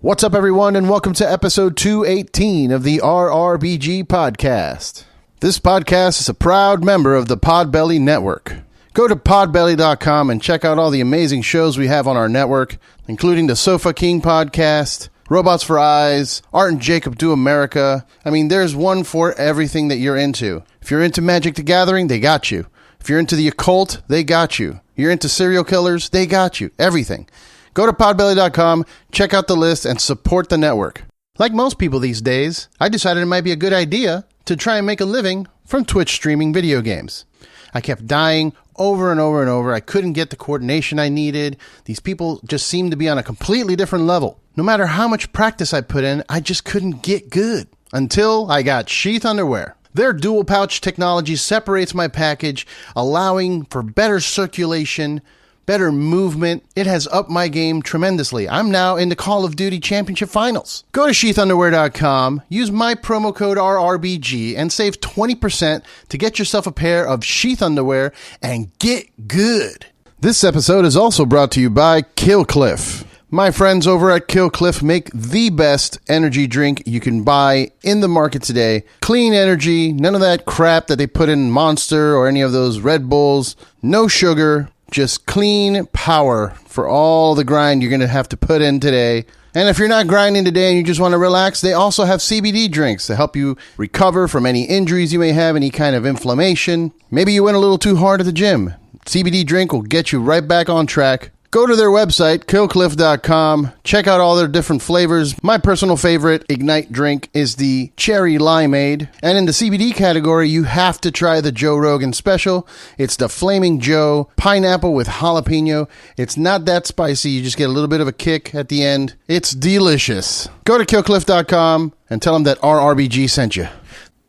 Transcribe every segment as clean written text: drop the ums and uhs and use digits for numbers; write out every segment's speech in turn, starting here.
What's up, everyone, and welcome to episode 218 of the RRBG podcast. This podcast is a proud member of the Podbelly Network. Go to podbelly.com and check out all the amazing shows we have on our network, including the Sofa King podcast, Robots for Eyes, Art and Jacob Do America. I mean, there's one for everything that you're into. If you're into Magic the Gathering, they got you. If you're into the occult, they got you. You're into serial killers, they got you. Everything. Go to podbelly.com, check out the list, and support the network. Like most people these days, I decided it might be a good idea to try and make a living from Twitch streaming video games. I kept dying over and over and over. I couldn't get the coordination I needed. These people just seemed to be on a completely different level. No matter how much practice I put in, I just couldn't get good. Until I got Sheath Underwear. Their dual pouch technology separates my package, allowing for better circulation, better movement. It has upped my game tremendously. I'm now in the Call of Duty Championship Finals. Go to sheathunderwear.com, use my promo code RRBG, and save 20% to get yourself a pair of Sheath Underwear and get good. This episode is also brought to you by Killcliff. My friends over at Killcliff make the best energy drink you can buy in the market today. Clean energy, none of that crap that they put in Monster or any of those Red Bulls. No sugar. Just clean power for all the grind you're going to have to put in today. And if you're not grinding today and you just want to relax, they also have CBD drinks to help you recover from any injuries you may have, any kind of inflammation. Maybe you went a little too hard at the gym. CBD drink will get you right back on track. Go to their website, killcliff.com. Check out all their different flavors. My personal favorite Ignite drink is the Cherry Limeade. And in the CBD category, you have to try the Joe Rogan Special. It's the Flaming Joe Pineapple with Jalapeno. It's not that spicy. You just get a little bit of a kick at the end. It's delicious. Go to killcliff.com and tell them that RRBG sent you.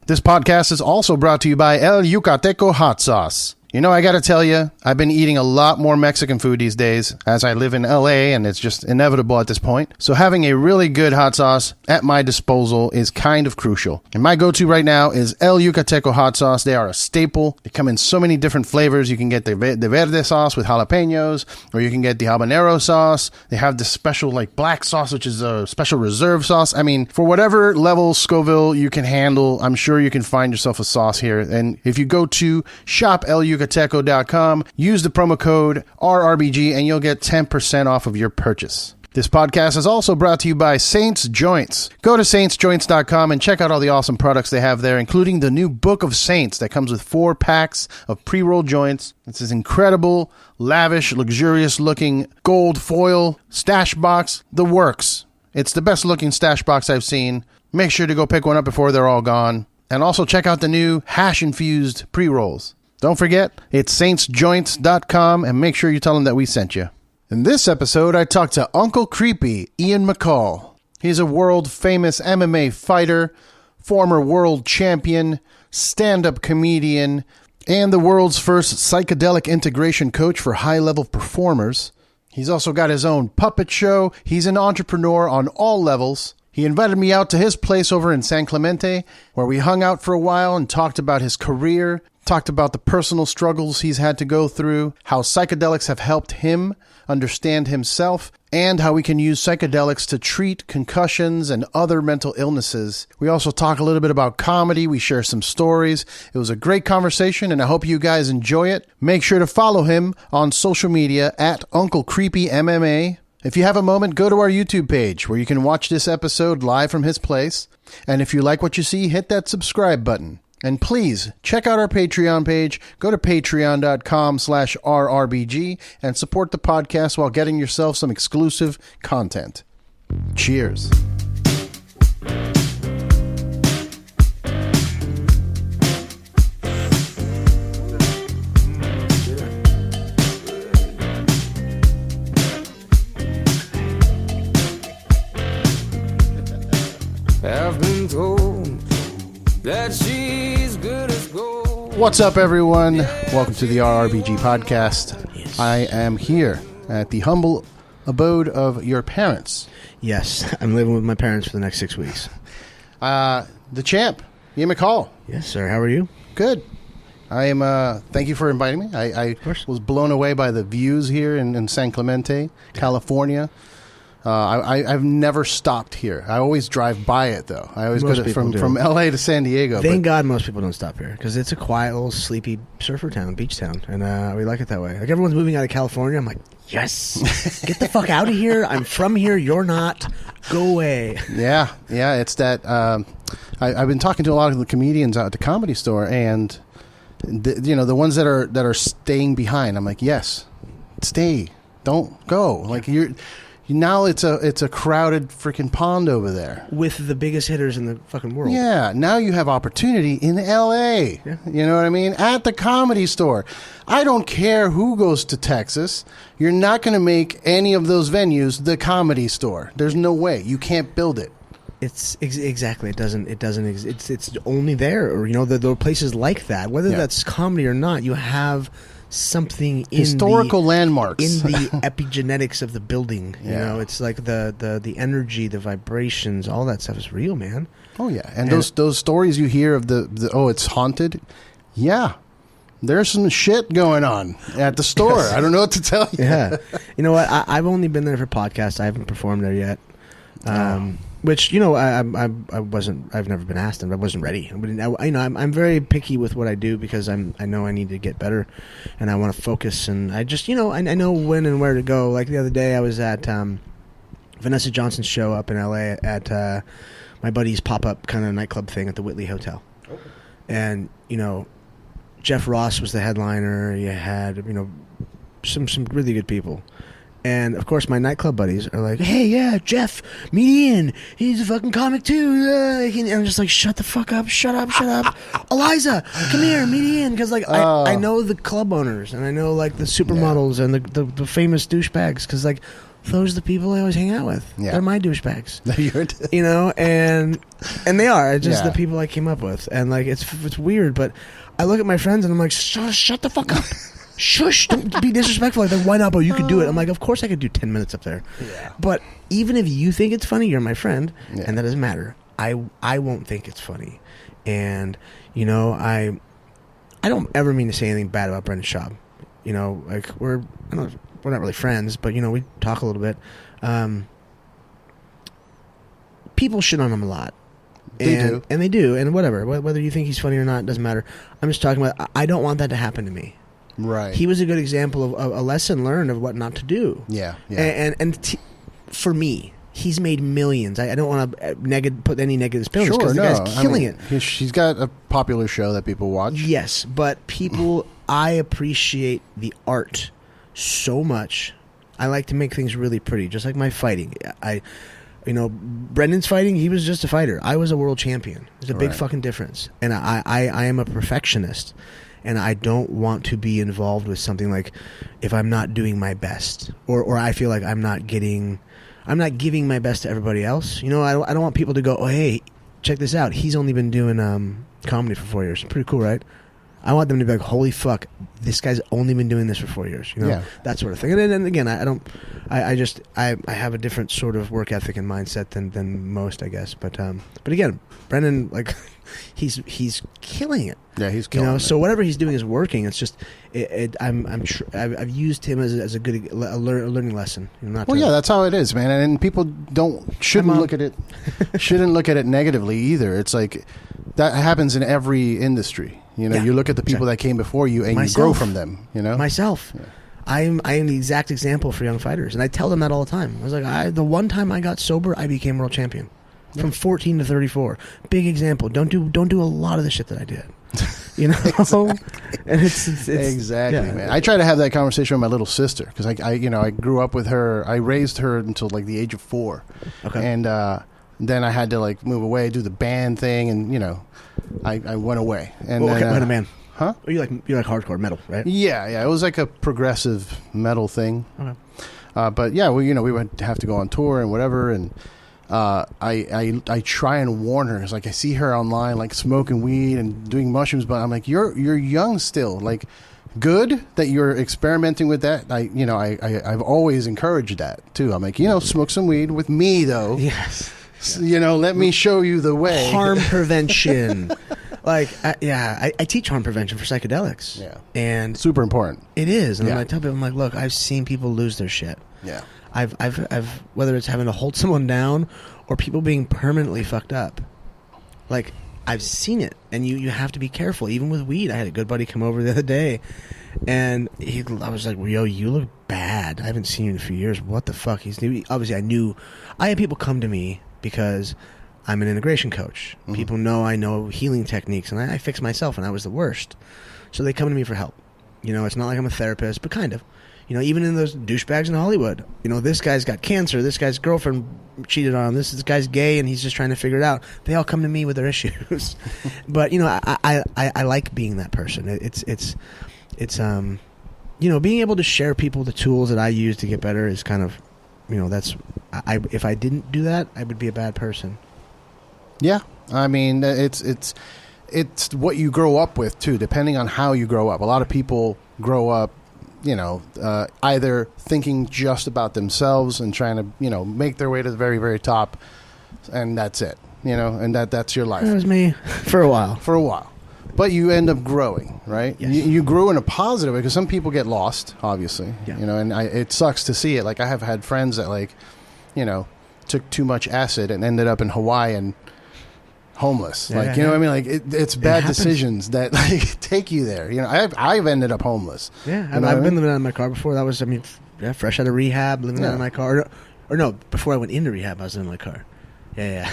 This podcast is also brought to you by El Yucateco Hot Sauce. You know, I gotta tell you, I've been eating a lot more Mexican food these days as I live in LA, and it's just inevitable at this point. So having a really good hot sauce at my disposal is kind of crucial. And my go-to right now is El Yucateco hot sauce. They are a staple. They come in so many different flavors. You can get the verde sauce with jalapenos, or you can get the habanero sauce. They have this special like black sauce, which is a special reserve sauce. I mean, for whatever level Scoville you can handle, I'm sure you can find yourself a sauce here. And if you go to shop Yucateco.com, use the promo code RRBG and you'll get 10% off of your purchase. This podcast is also brought to you by Saints Joints. Go to saintsjoints.com and check out all the awesome products they have there, including the new Book of Saints that comes with 4 packs of pre-rolled joints. It's this incredible, lavish, luxurious-looking gold foil stash box. The works. It's the best-looking stash box I've seen. Make sure to go pick one up before they're all gone. And also check out the new hash-infused pre-rolls. Don't forget, it's saintsjoints.com, and make sure you tell them that we sent you. In this episode, I talked to Uncle Creepy, Ian McCall. He's a world-famous MMA fighter, former world champion, stand-up comedian, and the world's first psychedelic integration coach for high-level performers. He's also got his own puppet show. He's an entrepreneur on all levels. He invited me out to his place over in San Clemente, where we hung out for a while and talked about his career, talked about the personal struggles he's had to go through, how psychedelics have helped him understand himself, and how we can use psychedelics to treat concussions and other mental illnesses. We also talk a little bit about comedy. We share some stories. It was a great conversation, and I hope you guys enjoy it. Make sure to follow him on social media at Uncle Creepy MMA. If you have a moment, go to our YouTube page where you can watch this episode live from his place. And if you like what you see, hit that subscribe button. And please, check out our Patreon page. Go to patreon.com/RRBG and support the podcast while getting yourself some exclusive content. Cheers. I've been told that she's good as gold. What's up, everyone? Welcome to the RRBG podcast. Yes. I am here at the humble abode of your parents. Yes, I'm living with my parents for the next 6 weeks. The champ, Ian McCall. Yes, sir. How are you? Good. I am. Thank you for inviting me. I was blown away by the views here in San Clemente, California. I've never stopped here. I always drive by it, though. I always Most go people do. from L.A. to San Diego. Thank God most people don't stop here because it's a quiet little sleepy surfer town, beach town, and we like it that way. Like everyone's moving out of California. I'm like, yes, get the fuck out of here. I'm from here. You're not. Go away. Yeah. It's that. I've been talking to a lot of the comedians out at the Comedy Store, and the ones that are staying behind. I'm like, yes, stay. Don't go. Like now it's a crowded freaking pond over there with the biggest hitters in the fucking world. Yeah, now you have opportunity in LA. Yeah. You know what I mean? At the Comedy Store. I don't care who goes to Texas. You're not going to make any of those venues the Comedy Store. There's no way. You can't build it. It's exactly. It doesn't. It's only there, or there are places like that. Whether that's comedy or not, you have something in historical landmarks in the epigenetics of the building. You know, it's like the energy, the vibrations, all that stuff is real, man. Oh yeah, and those stories you hear of the it's haunted. Yeah, there's some shit going on at the store. I don't know what to tell you. Yeah, you know what? I've only been there for podcasts. I haven't performed there yet. Which I wasn't. I've never been asked, and I wasn't ready. I'm very picky with what I do because I know I need to get better, and I want to focus. And I just I know when and where to go. Like the other day, I was at Vanessa Johnson's show up in LA at my buddy's pop up kind of nightclub thing at the Whitley Hotel, and Jeff Ross was the headliner. You had some really good people. And, of course, my nightclub buddies are like, hey, yeah, Jeff, meet Ian. He's a fucking comic, too. And I'm just like, shut the fuck up. Shut up. Eliza, come here, meet Ian. Because, I know the club owners, and I know, the supermodels and the famous douchebags. Because, those are the people I always hang out with. Yeah. They're my douchebags. And they are. Just the people I came up with. And, it's weird, but I look at my friends, and I'm like, shut the fuck up. Shush, don't be disrespectful. Like, why not, bro? You could do it. I'm like, of course I could do 10 minutes up there. Yeah. But even if you think it's funny, you're my friend, and that doesn't matter. I won't think it's funny. And, I don't ever mean to say anything bad about Brendan Schaub. We're not really friends, but, we talk a little bit. People shit on him a lot. They do. And they do, and whatever. Whether you think he's funny or not, doesn't matter. I'm just talking about, I don't want that to happen to me. Right. He was a good example of a lesson learned of what not to do. Yeah. And for me, he's made millions. I don't want to put any negative spin on this because the guy's killing it. She's got a popular show that people watch. Yes, but I appreciate the art so much. I like to make things really pretty, just like my fighting. Brendan's fighting, he was just a fighter. I was a world champion. There's a big fucking difference. And I am a perfectionist. And I don't want to be involved with something like if I'm not doing my best, or I feel like I'm not giving my best to everybody else. I don't want people to go, oh hey, check this out. He's only been doing comedy for 4 years. Pretty cool, right? I want them to be like, holy fuck, this guy's only been doing this for 4 years. That sort of thing. And again, I have a different sort of work ethic and mindset than most, I guess. But again, Brendan, he's killing it. Yeah, he's killing it. So whatever he's doing is working. It's just I've used him as a good learning lesson. That's how it is, man. And people shouldn't look at it negatively either. It's like that happens in every industry. You look at the people that came before you and you grow from them. Myself. Yeah. I am the exact example for young fighters, and I tell them that all the time. I was like, the one time I got sober, I became world champion. From 14 to 34. Big example. Don't do a lot of the shit that I did. And it's exactly, man. I try to have that conversation with my little sister because I grew up with her. I raised her until the age of 4. Okay. And then I had to move away, do the band thing, and I went away. And what kind of band? Huh? Oh, you like hardcore metal, right? Yeah. It was like a progressive metal thing. Okay. But yeah, we would have to go on tour and whatever, and I try and warn her. It's like I see her online smoking weed and doing mushrooms, but I'm like, you're young still. Good that you're experimenting with that. I've always encouraged that too. I'm like, smoke some weed with me though. Yes. Let me show you the way. Harm prevention. I teach harm prevention for psychedelics. Yeah. And super important. It is. And I tell people, I'm like, look, I've seen people lose their shit. Yeah. I've whether it's having to hold someone down or people being permanently fucked up. Like, I've seen it, and you have to be careful. Even with weed, I had a good buddy come over the other day, and I was like, "Yo, you look bad. I haven't seen you in a few years. What the fuck?" Obviously, I had people come to me because I'm an integration coach. Mm-hmm. People know I know healing techniques, and I fix myself, and I was the worst. So they come to me for help. You know, it's not like I'm a therapist, but kind of. You know, even in those douchebags in Hollywood, you know, this guy's got cancer, this guy's girlfriend cheated on him, this guy's gay and he's just trying to figure it out. They all come to me with their issues. But, you know, I like being that person. It's you know, being able to share people the tools that I use to get better is kind of, you know, if I didn't do that, I would be a bad person. Yeah. I mean, it's what you grow up with too, depending on how you grow up. A lot of people grow up, you know, either thinking just about themselves and trying to, you know, make their way to the very, very top, and that's it, you know, and that's your life. That was me for a while. For a while. But you end up growing, right? Yes. You grew in a positive way, because some people get lost, obviously, yeah. You know, and it sucks to see it. Like, I have had friends that, like, you know, took too much acid and ended up in Hawaii and homeless. Yeah, like, you know what I mean? Like, it's bad decisions that, like, take you there. You know, I've ended up homeless. Yeah, you know I've been living out of my car before. That was, fresh out of rehab, living out of my car. Or no, before I went into rehab, I was in my car. Yeah.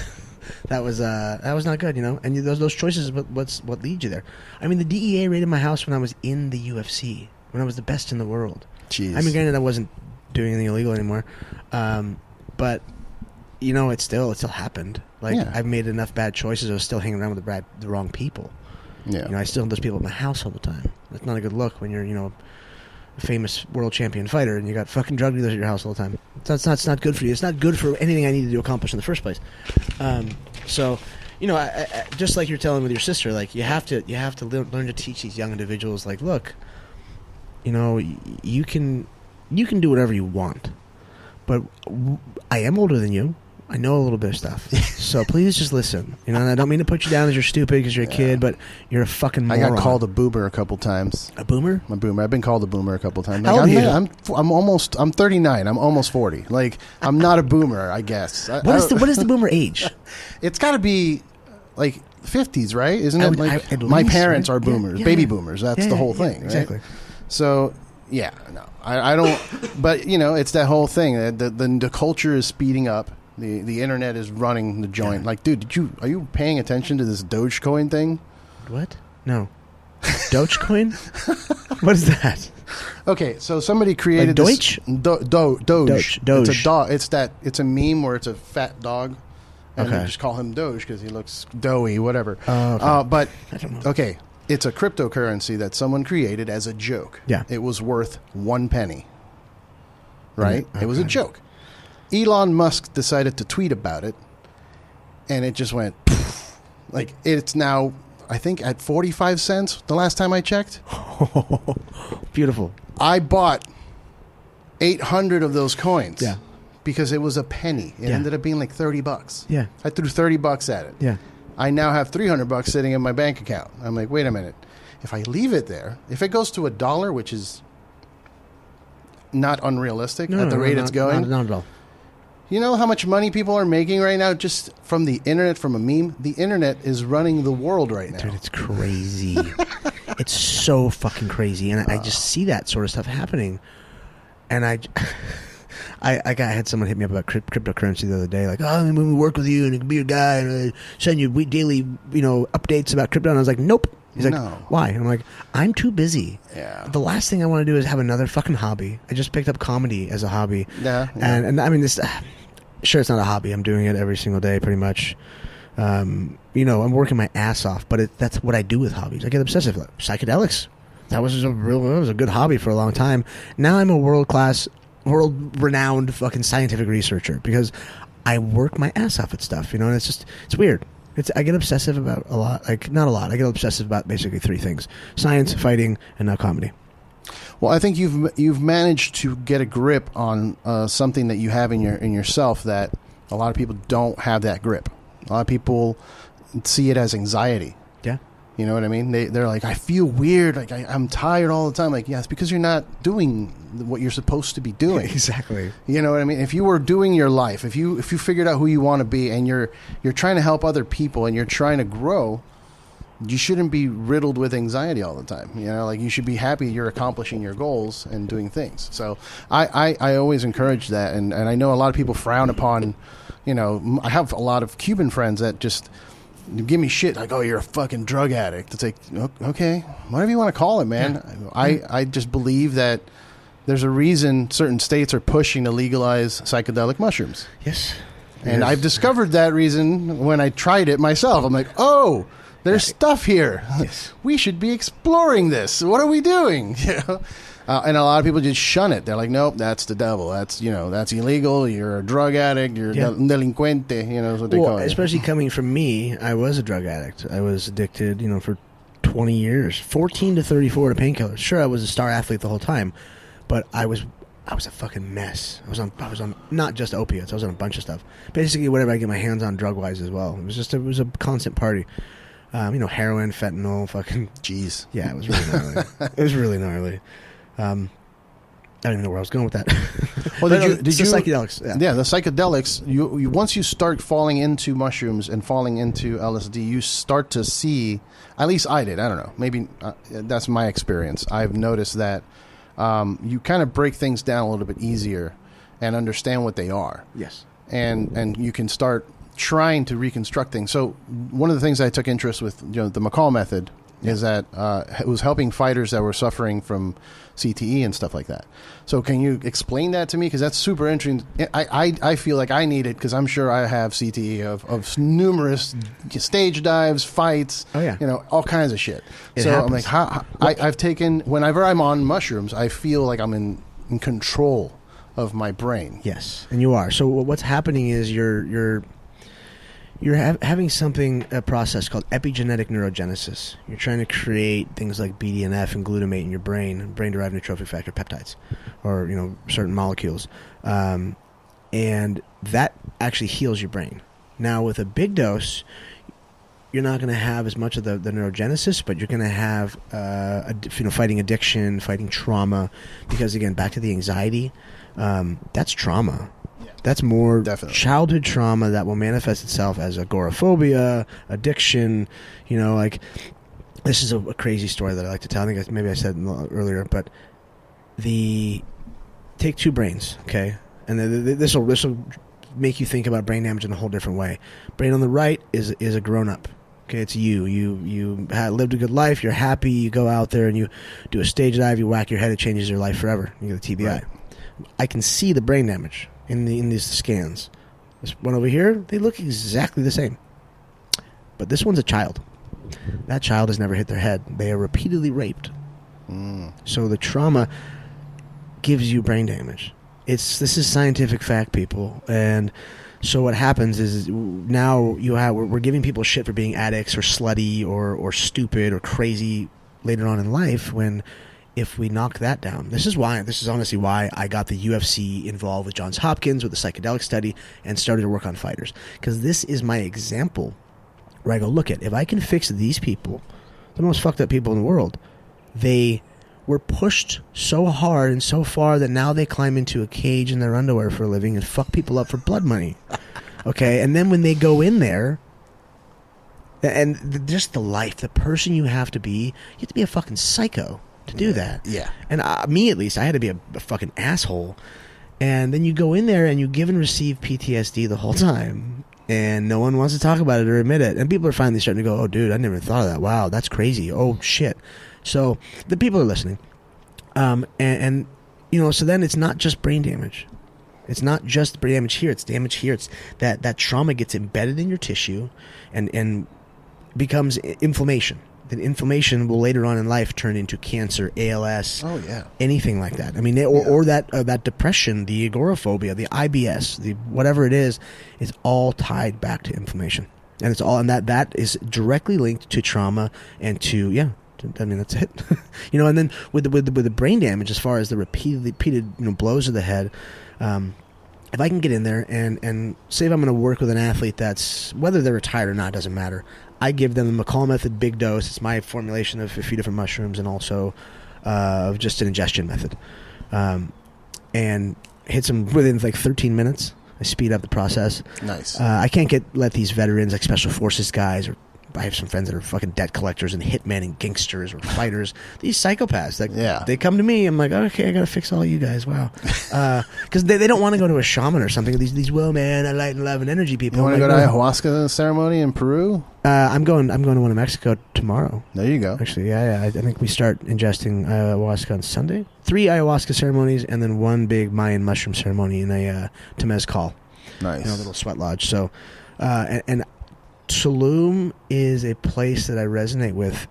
That was not good, you know. And those choices, what lead you there? I mean, the DEA raided my house when I was in the UFC, when I was the best in the world. Jeez. I mean, granted, I wasn't doing anything illegal anymore, but you know, it still happened. Like, I've made enough bad choices. I was still hanging around with the wrong people. Yeah. You know, I still have those people at my house all the time. That's not a good look when you're, you know, a famous world champion fighter and you got fucking drug dealers at your house all the time. It's not good for you. It's not good for anything I needed to accomplish in the first place. So, you know, I just like you're telling with your sister, like, you have to learn to teach these young individuals, like, look, you know, you can do whatever you want, but I am older than you. I know a little bit of stuff, so please just listen. You know, and I don't mean to put you down as you're stupid because you're a kid, but you're a fucking moron. I got called a boomer a couple times. A boomer? A boomer. I've been called a boomer a couple times. How old are you? I'm 39. I'm almost 40. Like, I'm not a boomer, I guess. What is the boomer age? It's got to be like 50s, right? Isn't it? Like, my parents are boomers, baby boomers. That's the whole thing, right? Exactly. So, yeah, no, I don't. But, you know, it's that whole thing. The culture is speeding up. The internet is running the joint. Yeah. Like, dude, are you paying attention to this Dogecoin thing? What? No. Dogecoin? What is that? Okay, so somebody created like Doge. Doge. It's a dog. It's a meme where it's a fat dog, and okay. they just call him Doge because he looks doughy, whatever. Okay. But I don't know. Okay, it's a cryptocurrency that someone created as a joke. Yeah, it was worth 1 penny. Right? Okay. It was a joke. Elon Musk decided to tweet about it, and it just went poof. Like, it's now, I think, at 45 cents the last time I checked. Beautiful. I bought 800 of those coins. Yeah. Because it was a penny. It ended up being like $30. Yeah. I threw $30 at it. Yeah. I now have $300 sitting in my bank account. I'm like, wait a minute. If I leave it there, if it goes to $1, which is not unrealistic at the rate it's going. Not at all. You know how much money people are making right now just from the internet, from a meme? The internet is running the world right now. Dude, it's crazy. It's so fucking crazy. And I just see that sort of stuff happening. And I had someone hit me up about cryptocurrency the other day. Like, oh, when we work with you and I can be your guy and I send you daily, you know, updates about crypto. And I was like, nope. He's like, no. Why? And I'm like, I'm too busy. Yeah. The last thing I want to do is have another fucking hobby. I just picked up comedy as a hobby. Yeah. And I mean, this, sure, it's not a hobby. I'm doing it every single day pretty much. You know, I'm working my ass off, but that's what I do with hobbies. I get obsessive. Psychedelics. That was a good hobby for a long time. Now I'm a world-renowned fucking scientific researcher because I work my ass off at stuff, you know, and it's weird. I get obsessive about a lot, like not a lot. I get obsessive about basically 3 things: science, fighting, and now comedy. Well, I think you've managed to get a grip on something that you have in yourself that a lot of people don't have that grip. A lot of people see it as anxiety. Yeah. You know what I mean? They're like, I feel weird. Like I'm tired all the time. Like, yeah, it's because you're not doing what you're supposed to be doing. Exactly. You know what I mean? If you were doing your life, if you figured out who you want to be, and you're trying to help other people, and you're trying to grow, you shouldn't be riddled with anxiety all the time. You know, like you should be happy you're accomplishing your goals and doing things. So I always encourage that, and I know a lot of people frown upon. You know, I have a lot of Cuban friends that just give me shit like, oh, you're a fucking drug addict. It's like, okay, whatever you want to call it, man. Yeah. I just believe that there's a reason certain states are pushing to legalize psychedelic mushrooms. Yes. And I've discovered that reason when I tried it myself. I'm like, oh, there's stuff here. Yes. We should be exploring this. What are we doing? You know? And a lot of people just shun it. They're like, nope, that's the devil. That's, you know, that's illegal. You're a drug addict. You're un delincuente. You know, is what they call it. Especially coming from me, I was a drug addict. I was addicted, you know, for 20 years, 14 to 34 to painkillers. Sure, I was a star athlete the whole time, but I was a fucking mess. I was on not just opiates. I was on a bunch of stuff. Basically, whatever I get my hands on, drug wise as well. It was a constant party. You know, heroin, fentanyl, fucking. Jeez. Yeah, it was really gnarly. It was really gnarly. I don't even know where I was going with that. Well, did you psychedelics? Yeah, the psychedelics. You once you start falling into mushrooms and falling into LSD, you start to see. At least I did. I don't know. Maybe that's my experience. I've noticed that you kind of break things down a little bit easier and understand what they are. Yes. And you can start trying to reconstruct things. So one of the things I took interest with, you know, the McCall method. Is that it was helping fighters that were suffering from CTE and stuff like that. So can you explain that to me? Because that's super interesting. I feel like I need it because I'm sure I have CTE of numerous stage dives, fights, you know, all kinds of shit. I'm like, I've taken, whenever I'm on mushrooms, I feel like I'm in control of my brain. Yes, and you are. So what's happening is you're having a process called epigenetic neurogenesis. You're trying to create things like BDNF and glutamate in your brain-derived neurotrophic factor peptides, or, you know, certain molecules. And that actually heals your brain. Now, with a big dose, you're not going to have as much of the neurogenesis, but you're going to have, fighting addiction, fighting trauma, because, again, back to the anxiety, that's trauma. That's more childhood trauma that will manifest itself as agoraphobia, addiction. You know, like, this is a crazy story that I like to tell. I think maybe I said earlier, but take two brains, okay? And this will make you think about brain damage in a whole different way. Brain on the right is a grown-up. Okay, it's you. You lived a good life. You're happy. You go out there and you do a stage dive. You whack your head. It changes your life forever. You get a TBI. Right. I can see the brain damage in these scans. This one over here, they look exactly the same. But this one's a child. That child has never hit their head. They are repeatedly raped. So the trauma gives you brain damage. This is scientific fact, people. And so what happens is now we're giving people shit for being addicts or slutty or stupid or crazy later on in life, when if we knock that down, this is honestly why I got the UFC involved with Johns Hopkins with the psychedelic study and started to work on fighters. Because this is my example where I go, look if I can fix these people, the most fucked up people in the world, they were pushed so hard and so far that now they climb into a cage in their underwear for a living and fuck people up for blood money. Okay, and then when they go in there, and just the person you have to be a fucking psycho to do that. Yeah. And me, at least, I had to be a fucking asshole. And then you go in there and you give and receive PTSD the whole time. And no one wants to talk about it or admit it. And people are finally starting to go, oh, dude, I never thought of that. Wow, that's crazy. Oh, shit. So the people are listening. And you know, so then it's not just brain damage. It's not just brain damage here. It's damage here. It's that trauma gets embedded in your tissue and becomes inflammation. Then inflammation will later on in life turn into cancer, ALS, anything like that. I mean, or that depression, the agoraphobia, the IBS, the whatever it is all tied back to inflammation, and it's all, and that is directly linked to trauma and to I mean, that's it. You know, and then with the brain damage, as far as the repeated blows of the head, and if I can get in there and say if I'm going to work with an athlete that's, whether they're retired or not, doesn't matter. I give them the McCall method, big dose. It's my formulation of a few different mushrooms and also just an ingestion method. And hits them within like 13 minutes. I speed up the process. Nice. I can't let these veterans, like special forces guys, or I have some friends that are fucking debt collectors and hitmen and gangsters or fighters. These psychopaths, they come to me. I'm like, okay, I got to fix all you guys. Wow. Because they don't want to go to a shaman or something. These well, man, I light and love and energy people. You want to go to ayahuasca ceremony in Peru? I'm going to one in Mexico tomorrow. There you go. Actually, yeah. I think we start ingesting ayahuasca on Sunday. 3 ayahuasca ceremonies and then 1 big Mayan mushroom ceremony in a McCall. Nice. In a little sweat lodge. So, and Tulum is a place that I resonate with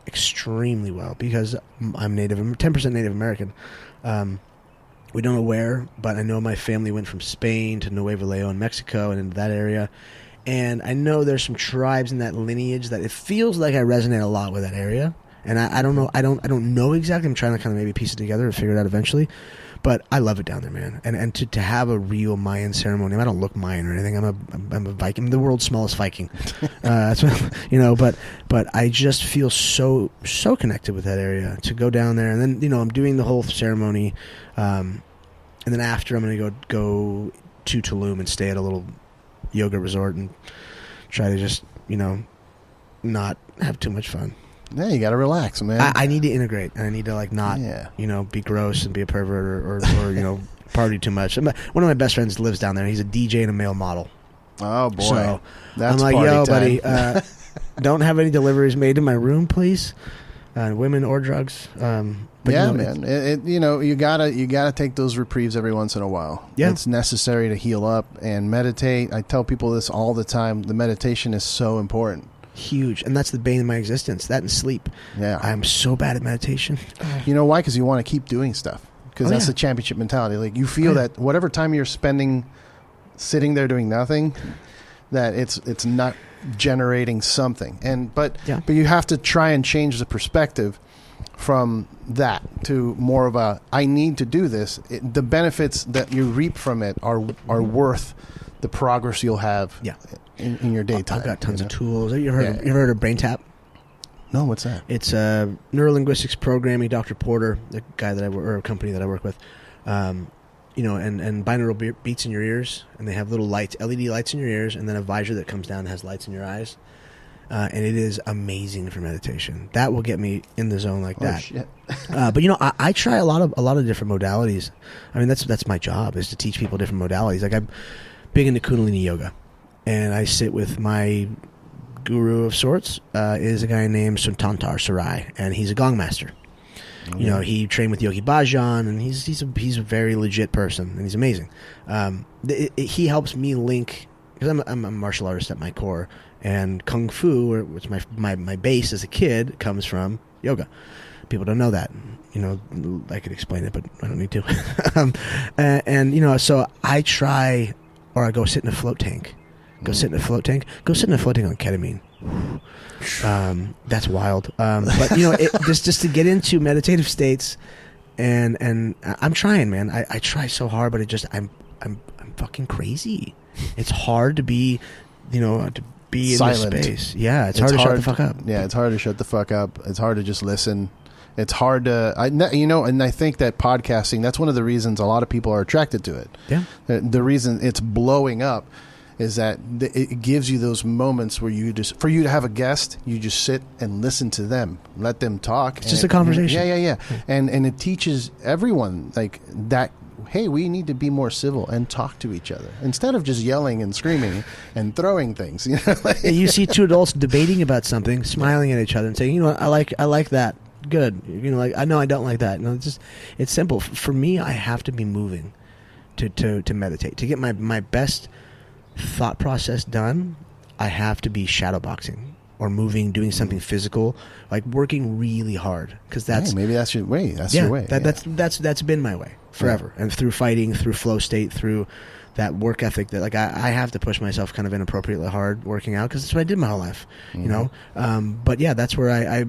extremely well because I'm 10% Native American. We don't know where, but I know my family went from Spain to Nuevo León, Mexico, and into that area. And I know there's some tribes in that lineage that it feels like I resonate a lot with that area. And I don't know. I don't know exactly. I'm trying to kind of maybe piece it together and figure it out eventually. But I love it down there, man. And to have a real Mayan ceremony. I don't look Mayan or anything. I'm a Viking. I'm the world's smallest Viking. That's what, but I just feel so connected with that area to go down there. And then I'm doing the whole ceremony, and then after I'm going to go to Tulum and stay at a little yoga resort and try to just not have too much fun. Yeah, you got to relax, man. I need to integrate, and I need to not, be gross and be a pervert or party too much. One of my best friends lives down there. He's a DJ and a male model. Oh boy, so that's I'm like, yo, party buddy, don't have any deliveries made to my room, please. Women or drugs. But yeah, man. You gotta take those reprieves every once in a while. Yeah, it's necessary to heal up and meditate. I tell people this all the time. The meditation is so important. Huge, and that's the bane of my existence. That and sleep. Yeah, I'm so bad at meditation. You know why? Because you want to keep doing stuff. Because that's the championship mentality. Like you feel that whatever time you're spending sitting there doing nothing, that it's not generating something. But you have to try and change the perspective from that to more of a I need to do this. The benefits that you reap from it are worth the progress you'll have. Yeah. In your daytime. I've got tons of tools. Have you ever heard of Brain Tap? No, what's that? It's neurolinguistics programming. Dr. Porter, the guy or a company that I work with, and binaural beats in your ears, and they have little lights, LED lights in your ears, and then a visor that comes down and has lights in your eyes, and it is amazing for meditation. That will get me in the zone like that. Shit. But I try a lot of different modalities. I mean, that's my job is to teach people different modalities. Like I'm big into Kundalini yoga. And I sit with my guru of sorts, is a guy named Suntantar Sarai, and he's a gong master. Mm-hmm. He trained with Yogi Bhajan, and he's a very legit person, and he's amazing. He helps me link, because I'm a martial artist at my core, and Kung Fu, which my base as a kid, comes from yoga. People don't know that. I could explain it, but I don't need to. So I try, or I go sit in a float tank. Go sit in a float tank on ketamine. That's wild. But just to get into meditative states, and I'm trying, man. I try so hard, but I'm fucking crazy. It's hard to be, to be silent. In this space. Yeah, it's hard to shut the fuck up. Yeah, it's hard to shut the fuck up. It's hard to just listen. It's hard to, and I think that podcasting, that's one of the reasons a lot of people are attracted to it. Yeah. The reason it's blowing up is that it gives you those moments where for you to have a guest, you just sit and listen to them, let them talk. It's just a conversation. Yeah. And it teaches everyone like that, hey, we need to be more civil and talk to each other instead of just yelling and screaming and throwing things. You see two adults debating about something, smiling at each other and saying, I like that. Good. I know I don't like that. It's simple. For me, I have to be moving to meditate. To get my best thought process done, I have to be shadowboxing or moving, doing something physical, like working really hard, because maybe that's your way. Your way. That's been my way forever, and through fighting, through flow state, through that work ethic that I have to push myself kind of inappropriately hard working out, because that's what I did my whole life, But yeah, that's where I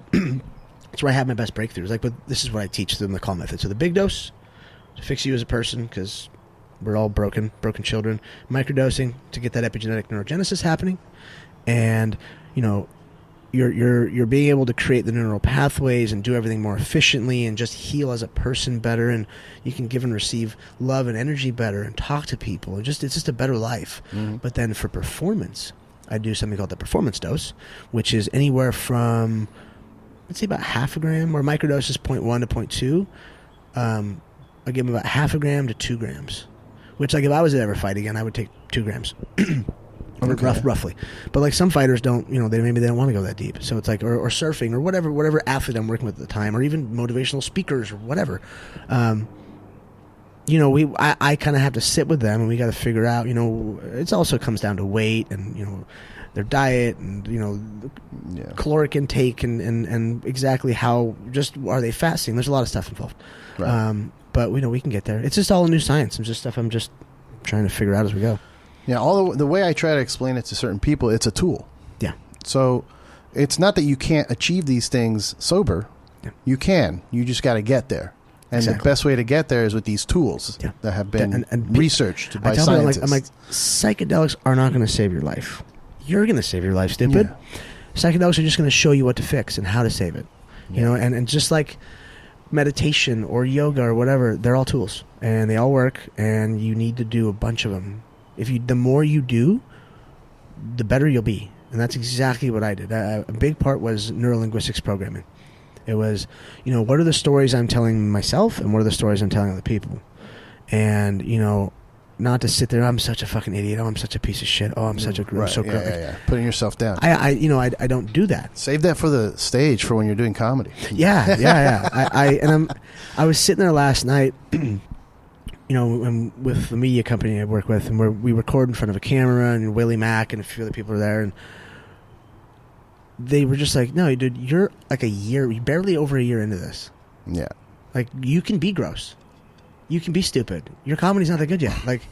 that's where I have my best breakthroughs. But this is what I teach them, the McCall method. So the big dose to fix you as a person, because We're all broken children. Microdosing to get that epigenetic neurogenesis happening, and you're being able to create the neural pathways and do everything more efficiently and just heal as a person better, and you can give and receive love and energy better and talk to people. It's just a better life. Mm-hmm. But then for performance, I do something called the performance dose, which is anywhere from, let's say, about half a gram, or microdose is 0.1 to 0.2. I give them about half a gram to 2 grams, which, like, if I was to ever fight again, I would take 2 grams. Okay. Roughly. But like some fighters don't, maybe they don't want to go that deep. So it's like, or surfing or whatever athlete I'm working with at the time, or even motivational speakers or whatever. I kind of have to sit with them, and we got to figure out, it also comes down to weight and, their diet and, caloric intake and exactly how, just are they fasting? There's a lot of stuff involved. Right. But we can get there. It's just all new science. It's just stuff I'm just trying to figure out as we go. Yeah, the way I try to explain it to certain people, it's a tool. Yeah. So it's not that you can't achieve these things sober. Yeah. You can. You just got to get there. And the best way to get there is with these tools that have been researched by scientists. I'm like, psychedelics are not going to save your life. You're going to save your life, stupid. Yeah. Psychedelics are just going to show you what to fix and how to save it. Yeah. And just like meditation or yoga or whatever, they're all tools. And they all work, and you need to do a bunch of them. The more you do, the better you'll be. And that's exactly what I did. A big part was neurolinguistics programming. It was, what are the stories I'm telling myself, and what are the stories I'm telling other people? And, not to sit there, I'm such a fucking idiot. Oh, I'm such a piece of shit. Oh, I'm such a right. So yeah. Putting yourself down. I don't do that. Save that for the stage for when you're doing comedy. Yeah. I was sitting there last night, with the media company I work with, and we record in front of a camera, and Willie Mack and a few other people are there, and they were just like, no, dude, you're like barely over a year into this. Yeah. Like, you can be gross. You can be stupid. Your comedy's not that good yet. Like,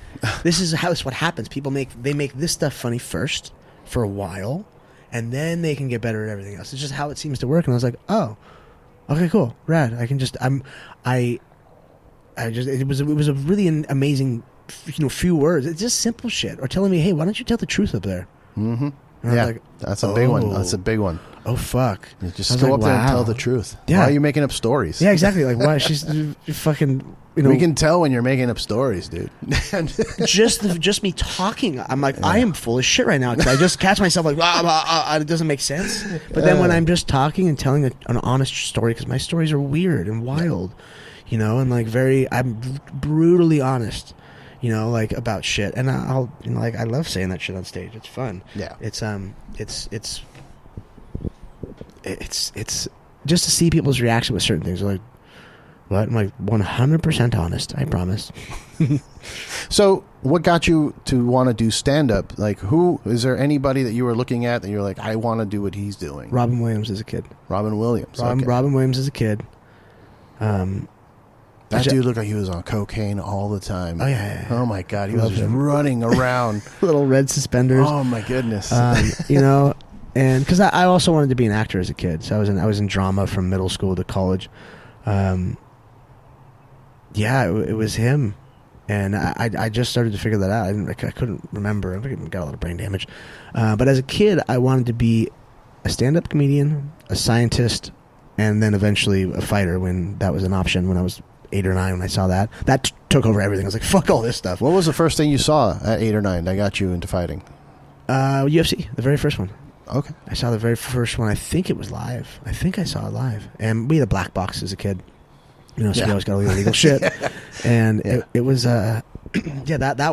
this is what happens. People make this stuff funny first for a while, and then they can get better at everything else. It's just how it seems to work. And I was like, oh, okay, cool, rad. It was a really amazing, few words. It's just simple shit, or telling me, hey, why don't you tell the truth up there? Mm-hmm. Yeah, like, that's a big one. That's a big one. Oh fuck! You just go up there and tell the truth. Yeah. Why are you making up stories? Yeah, exactly. Like, why she's fucking. We can tell when you're making up stories, dude. just me talking, I'm like, I am full of shit right now. I just catch myself like, it doesn't make sense. But then when I'm just talking and telling an honest story, because my stories are weird and wild, and like I'm brutally honest, like about shit. And I'll, I love saying that shit on stage. It's fun. Yeah. It's just to see people's reaction with certain things. They're like, what? I'm like, 100% honest. I promise. So what got you to want to do stand-up? Like, is there anybody that you were looking at that you're like, I want to do what he's doing? Robin Williams as a kid. Robin Williams. Okay. Robin Williams as a kid. That dude looked like he was on cocaine all the time. Oh, yeah. Oh, my God. He was just running around. Little red suspenders. Oh, my goodness. And because I also wanted to be an actor as a kid. So I was in drama from middle school to college. It was him. And I just started to figure that out. I couldn't remember. I got a lot of brain damage. But as a kid, I wanted to be a stand-up comedian, a scientist, and then eventually a fighter when that was an option when I was 8 or 9 when I saw that. That took over everything. I was like, fuck all this stuff. What was the first thing you saw at 8 or 9 that got you into fighting? UFC, the very first one. Okay. I saw the very first one. I think it was live. I think I saw it live. And we had a black box as a kid. So we always got all the illegal shit. And it was, that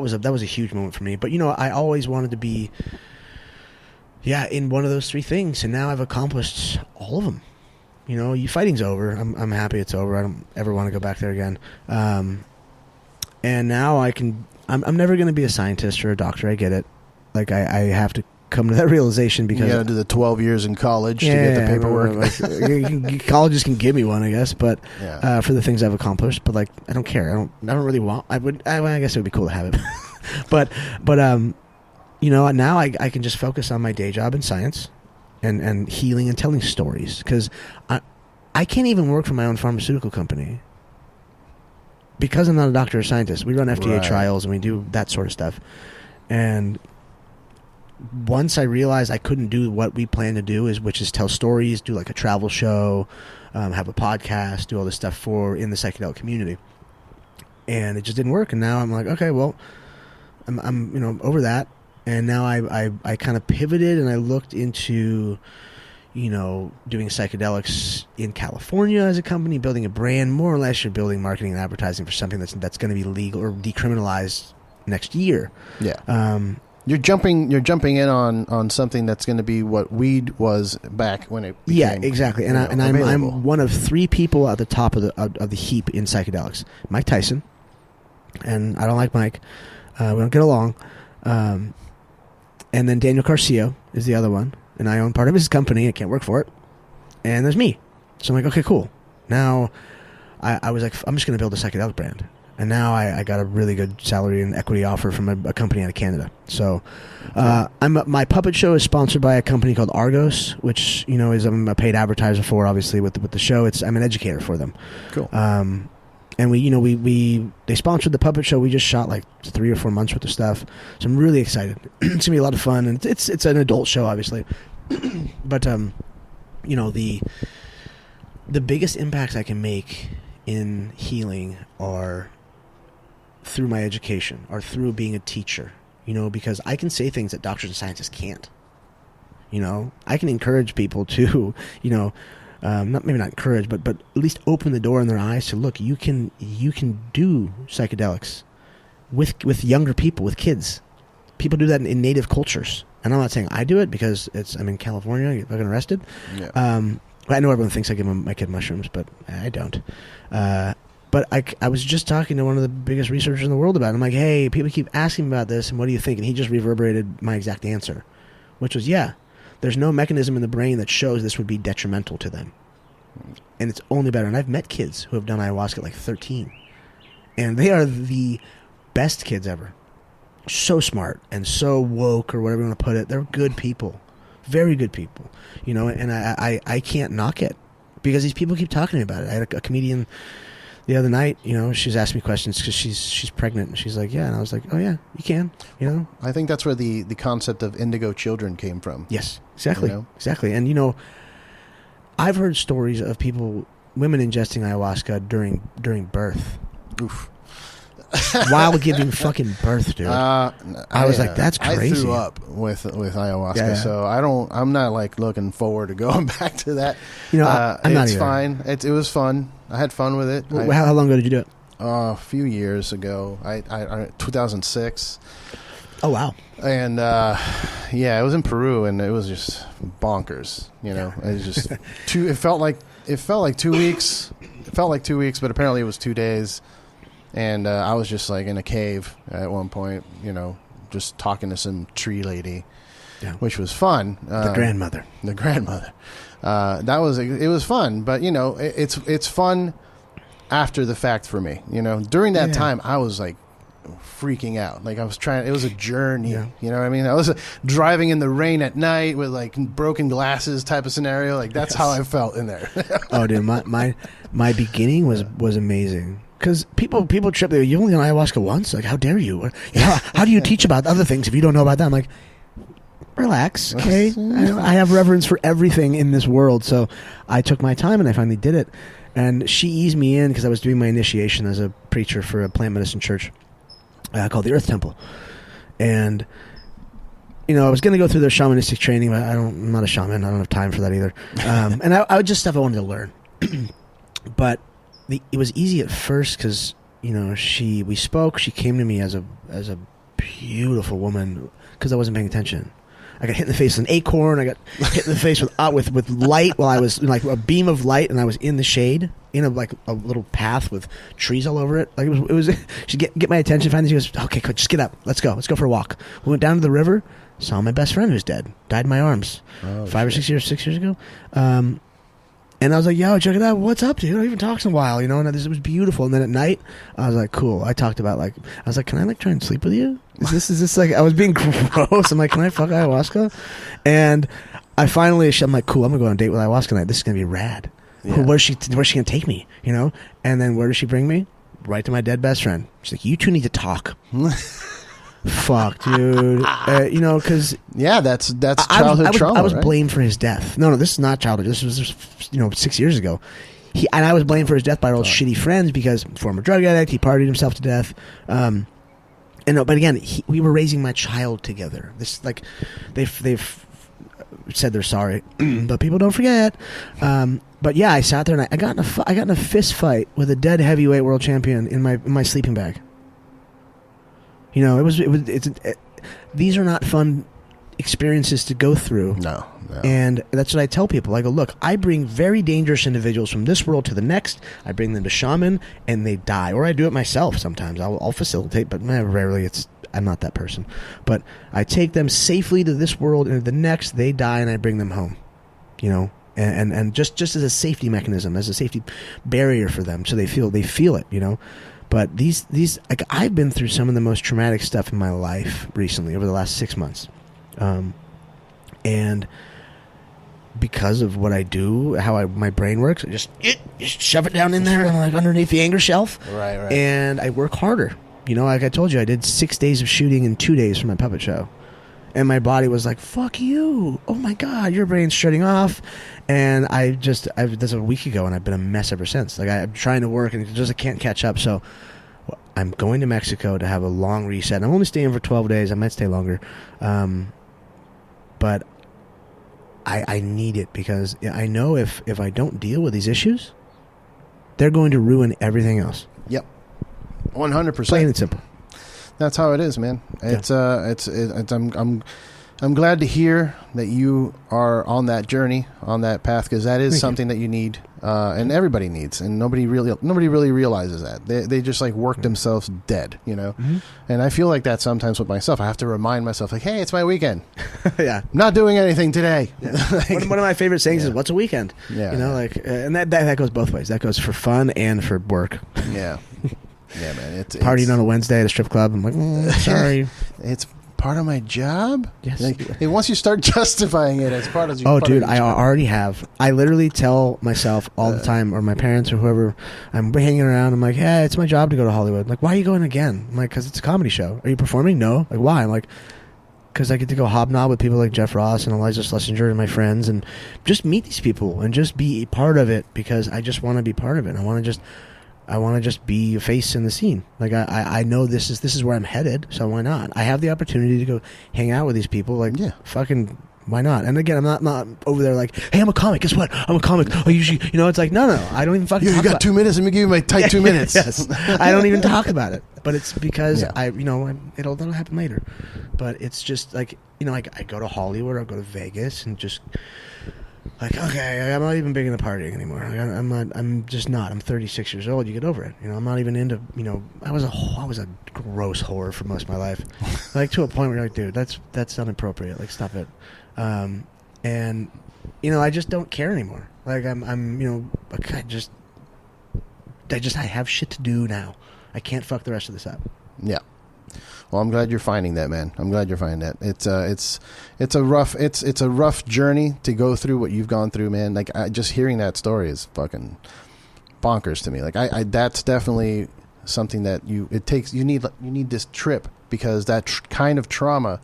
was a huge moment for me. But, I always wanted to be, in one of those 3 things. And now I've accomplished all of them. Fighting's over. I'm happy it's over. I don't ever want to go back there again. And now I'm never going to be a scientist or a doctor. I get it. Like, I have to come to that realization because you got to do the 12 years in college to get the paperwork. Colleges can give me one, I guess, but for the things I've accomplished. But like, I don't care. I don't really want. I guess it would be cool to have it, but now I can just focus on my day job in science and healing and telling stories because I can't even work for my own pharmaceutical company because I'm not a doctor or scientist, we run FDA Right. trials and we do that sort of stuff. And once I realized I couldn't do what we plan to do, which is tell stories, do like a travel show, have a podcast, do all this stuff in the psychedelic community, and it just didn't work. And now I'm like, okay, well, I'm over that. And now I kind of pivoted and I looked into, doing psychedelics in California as a company, building a brand. More or less, you're building marketing and advertising for something that's going to be legal or decriminalized next year. Yeah. You're jumping in on something that's going to be what weed was back when it became, yeah, exactly. And available. I'm one of 3 people at the top of the heap in psychedelics. Mike Tyson, and I don't like Mike. We don't get along. And then Daniel Carcio is the other one, and I own part of his company. I can't work for it. And there's me. So I'm like, okay, cool. Now I was like, I'm just going to build a psychedelic brand. And now I got a really good salary and equity offer from a company out of Canada. So my puppet show is sponsored by a company called Argos, which is I'm a paid advertiser for, obviously, with the show. I'm an educator for them. Cool. And they sponsored the puppet show. We just shot like 3 or 4 months worth of stuff. So I'm really excited. It's gonna be a lot of fun, and it's an adult show, obviously. But the biggest impacts I can make in healing are through my education or through being a teacher, because I can say things that doctors and scientists can't. I can encourage people to, not encourage, but at least open the door in their eyes to look. You can do psychedelics with younger people, with kids. People do that in native cultures, and I'm not saying I do it because I'm in California. I get fucking arrested. Yeah. I know everyone thinks I give my kid mushrooms, but I don't. But I was just talking to one of the biggest researchers in the world about it. I'm like, hey, people keep asking me about this, and what do you think? And he just reverberated my exact answer, which was, yeah, there's no mechanism in the brain that shows this would be detrimental to them. And it's only better. And I've met kids who have done ayahuasca at like 13. And they are the best kids ever. So smart and so woke, or whatever you want to put it. They're good people. Very good people. And I can't knock it because these people keep talking to me about it. I had a comedian the other night, she's asking me questions because she's pregnant, and she's like, yeah, and I was like, oh yeah, you can, I think that's where the concept of indigo children came from. Yes, exactly. Exactly. And I've heard stories of women ingesting ayahuasca during birth. Oof. While giving fucking birth, dude. I was like, that's crazy. I threw up with ayahuasca, Yeah. so I'm not like looking forward to going back to that. I'm not it's either. fine. It was fun. I had fun with it. How long ago did you do it? A few years ago. I 2006. Oh wow. And it was in Peru, and it was just bonkers. It was just it felt like 2 weeks. It felt like 2 weeks, but apparently it was 2 days. And I was just like in a cave at one point, just talking to some tree lady, which was fun. The grandmother. It was fun, but it's fun after the fact for me. During that time, I was like freaking out. Like it was a journey. Yeah. You know what I mean? I was driving in the rain at night with like broken glasses type of scenario. Like that's how I felt in there. Oh, dude, my beginning was amazing. Because people trip. You only on ayahuasca once? Like, how dare you? How do you teach about other things if you don't know about that? I'm like, relax, okay? I have reverence for everything in this world. So I took my time and I finally did it. And she eased me in because I was doing my initiation as a preacher for a plant medicine church called the Earth Temple. And, I was going to go through their shamanistic training, but I'm not a shaman. I don't have time for that either. And I would just stuff I wanted to learn. But it was easy at first because we spoke. She came to me as a beautiful woman because I wasn't paying attention. I got hit in the face with an acorn. I got hit in the face with light while I was like a beam of light, and I was in the shade in a little path with trees all over it. Like it was she get my attention. Finally, she goes, "Okay, just get up. Let's go for a walk." We went down to the river. Saw my best friend who's dead. Died in my arms 5 or 6 years ago. And I was like, yo, check it out. What's up, dude? I haven't talked in a while, And it was beautiful. And then at night, I was like, cool. I talked about I was like, can I try and sleep with you? Is this like, I was being gross. I'm like, can I fuck ayahuasca? And I'm like, cool. I'm gonna go on a date with ayahuasca tonight. This is gonna be rad. Yeah. Where's she gonna take me? And then where does she bring me? right to my dead best friend. She's like, you two need to talk. Fuck, dude. Because that's childhood trauma. I was right? blamed for his death. No, this is not childhood. This was 6 years ago. I was blamed for his death by our old shitty friends because former drug addict. He partied himself to death. But again, we were raising my child together. This like they've said they're sorry, but people don't forget. But yeah, I sat there and I got in a fist fight with a dead heavyweight world champion in my sleeping bag. These are not fun experiences to go through. No. And that's what I tell people. I go, look, I bring very dangerous individuals from this world to the next. I bring them to shaman, and they die. Or I do it myself sometimes. I'll facilitate, but rarely I'm not that person. But I take them safely to this world and the next. They die, and I bring them home. And just as a safety mechanism, as a safety barrier for them, so they feel it. But these like I've been through some of the most traumatic stuff in my life recently over the last 6 months, and because of what I do, how my brain works, I just shove it down in there, like underneath the anger shelf, right, and I work harder. Like I told you, I did 6 days of shooting in 2 days for my puppet show. And my body was like, fuck you. Oh, my God, your brain's shutting off. And that's a week ago, and I've been a mess ever since. Like, I'm trying to work, and I can't catch up. So I'm going to Mexico to have a long reset. And I'm only staying for 12 days. I might stay longer. But I need it because I know if I don't deal with these issues, they're going to ruin everything else. Yep. 100%. Plain and simple. That's how it is, man. I'm glad to hear that you are on that journey, on that path, because that is something that you need, and everybody needs, and nobody really realizes that. They just like work themselves dead, Mm-hmm. And I feel like that sometimes with myself. I have to remind myself, like, hey, it's my weekend. Yeah, I'm not doing anything today. Yeah. One of my favorite sayings is, "What's a weekend?" Yeah, and that goes both ways. That goes for fun and for work. Yeah. Yeah, man. It's partying on a Wednesday at a strip club. I'm like, sorry. It's part of my job. Yes. And once you start justifying it as part of I already have. I literally tell myself all the time, or my parents or whoever, I'm hanging around. I'm like, hey, it's my job to go to Hollywood. Like, why are you going again? I'm like, because it's a comedy show. Are you performing? No. Like, why? I'm like, because I get to go hobnob with people like Jeff Ross and Eliza Schlesinger and my friends, and just meet these people and just be part of it, because I just want to be part of it. I want to just be a face in the scene. Like I know this is where I'm headed, so why not? I have the opportunity to go hang out with these people. Like, yeah, fucking why not? And again, I'm not over there like, hey, I'm a comic. Guess what? I'm a comic. Oh, usually, it's like, no, I don't even fucking. You got 2 minutes. Let me give you my tight 2 minutes. Yes, I don't even talk about it. But it's because that'll happen later. But it's just like, I go to Hollywood or I go to Vegas and just. Like, okay, I'm not even big into partying anymore. Like, I'm just not. I'm 36 years old. You get over it. I'm not even into, I was a gross whore for most of my life. Like, to a point where you're like, dude, that's inappropriate. Like, stop it. And, I just don't care anymore. Like, I have shit to do now. I can't fuck the rest of this up. Yeah. Well, I'm glad you're finding that, man. I'm glad you're finding that. It's a rough journey to go through what you've gone through, man. Like, just hearing that story is fucking bonkers to me. Like, that's definitely something that you need this trip, because that kind of trauma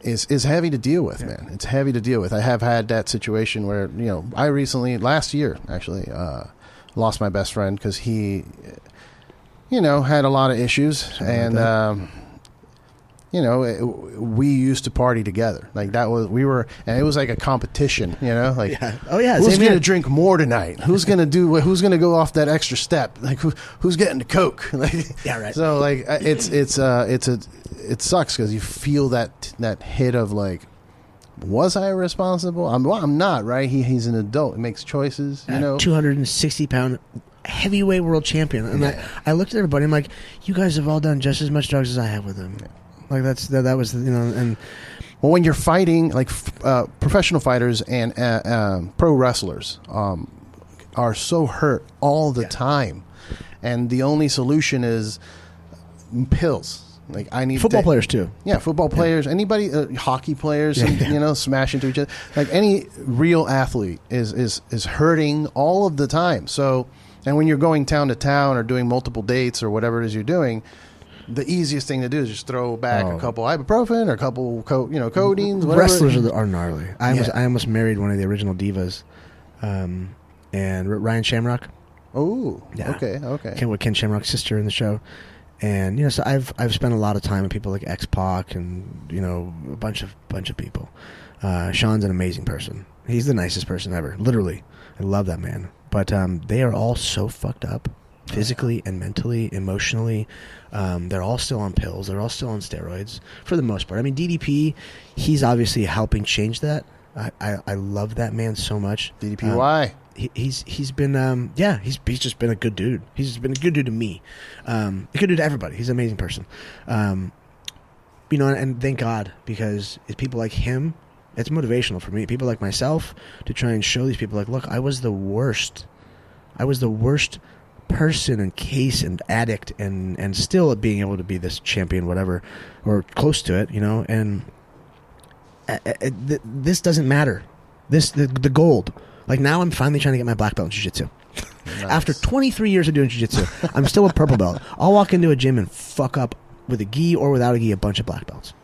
is heavy to deal with, man. It's heavy to deal with. I have had that situation where, I recently, last year actually, lost my best friend because he, had a lot of issues, and we used to party together. Like, and it was like a competition, like, yeah. Oh yeah, who's going to drink more tonight? Who's going to go off that extra step? Like, who's getting the Coke? Like, yeah, right. So like, it sucks because you feel that hit of like, was I responsible? I'm not, right? He's an adult. He makes choices, 260-pound heavyweight world champion, and I looked at everybody. I'm like, you guys have all done just as much drugs as I have with him. Yeah. Like, that was and well, when you're fighting, like, professional fighters and pro wrestlers are so hurt all the time, and the only solution is pills. Like, I need football players too. Yeah, football players. Anybody, hockey players, smash into each other. Like, any real athlete is hurting all of the time. So And when you're going town to town or doing multiple dates or whatever it is you're doing, the easiest thing to do is just throw back a couple ibuprofen or a couple, codeines, whatever. Wrestlers are gnarly. I almost married one of the original divas, and Ryan Shamrock. Oh, yeah. Okay. With Ken Shamrock's sister in the show. And so I've spent a lot of time with people like X-Pac and a bunch of people. Sean's an amazing person. He's the nicest person ever. Literally, I love that man. But they are all so fucked up, physically and mentally, emotionally. They're all still on pills. They're all still on steroids for the most part. I mean, DDP, he's obviously helping change that. I love that man so much. DDP, why? He's been he's just been a good dude. He's just been a good dude to me, a good dude to everybody. He's an amazing person, and thank God, because it's people like him. It's motivational for me. People like myself to try and show these people, like, look, I was the worst person and case and addict, and still being able to be this champion, whatever, or close to it, and this doesn't matter. The gold. Like, now I'm finally trying to get my black belt in jiu-jitsu. Nice. After 23 years of doing jiu-jitsu, I'm still a purple belt. I'll walk into a gym and fuck up with a gi or without a gi a bunch of black belts.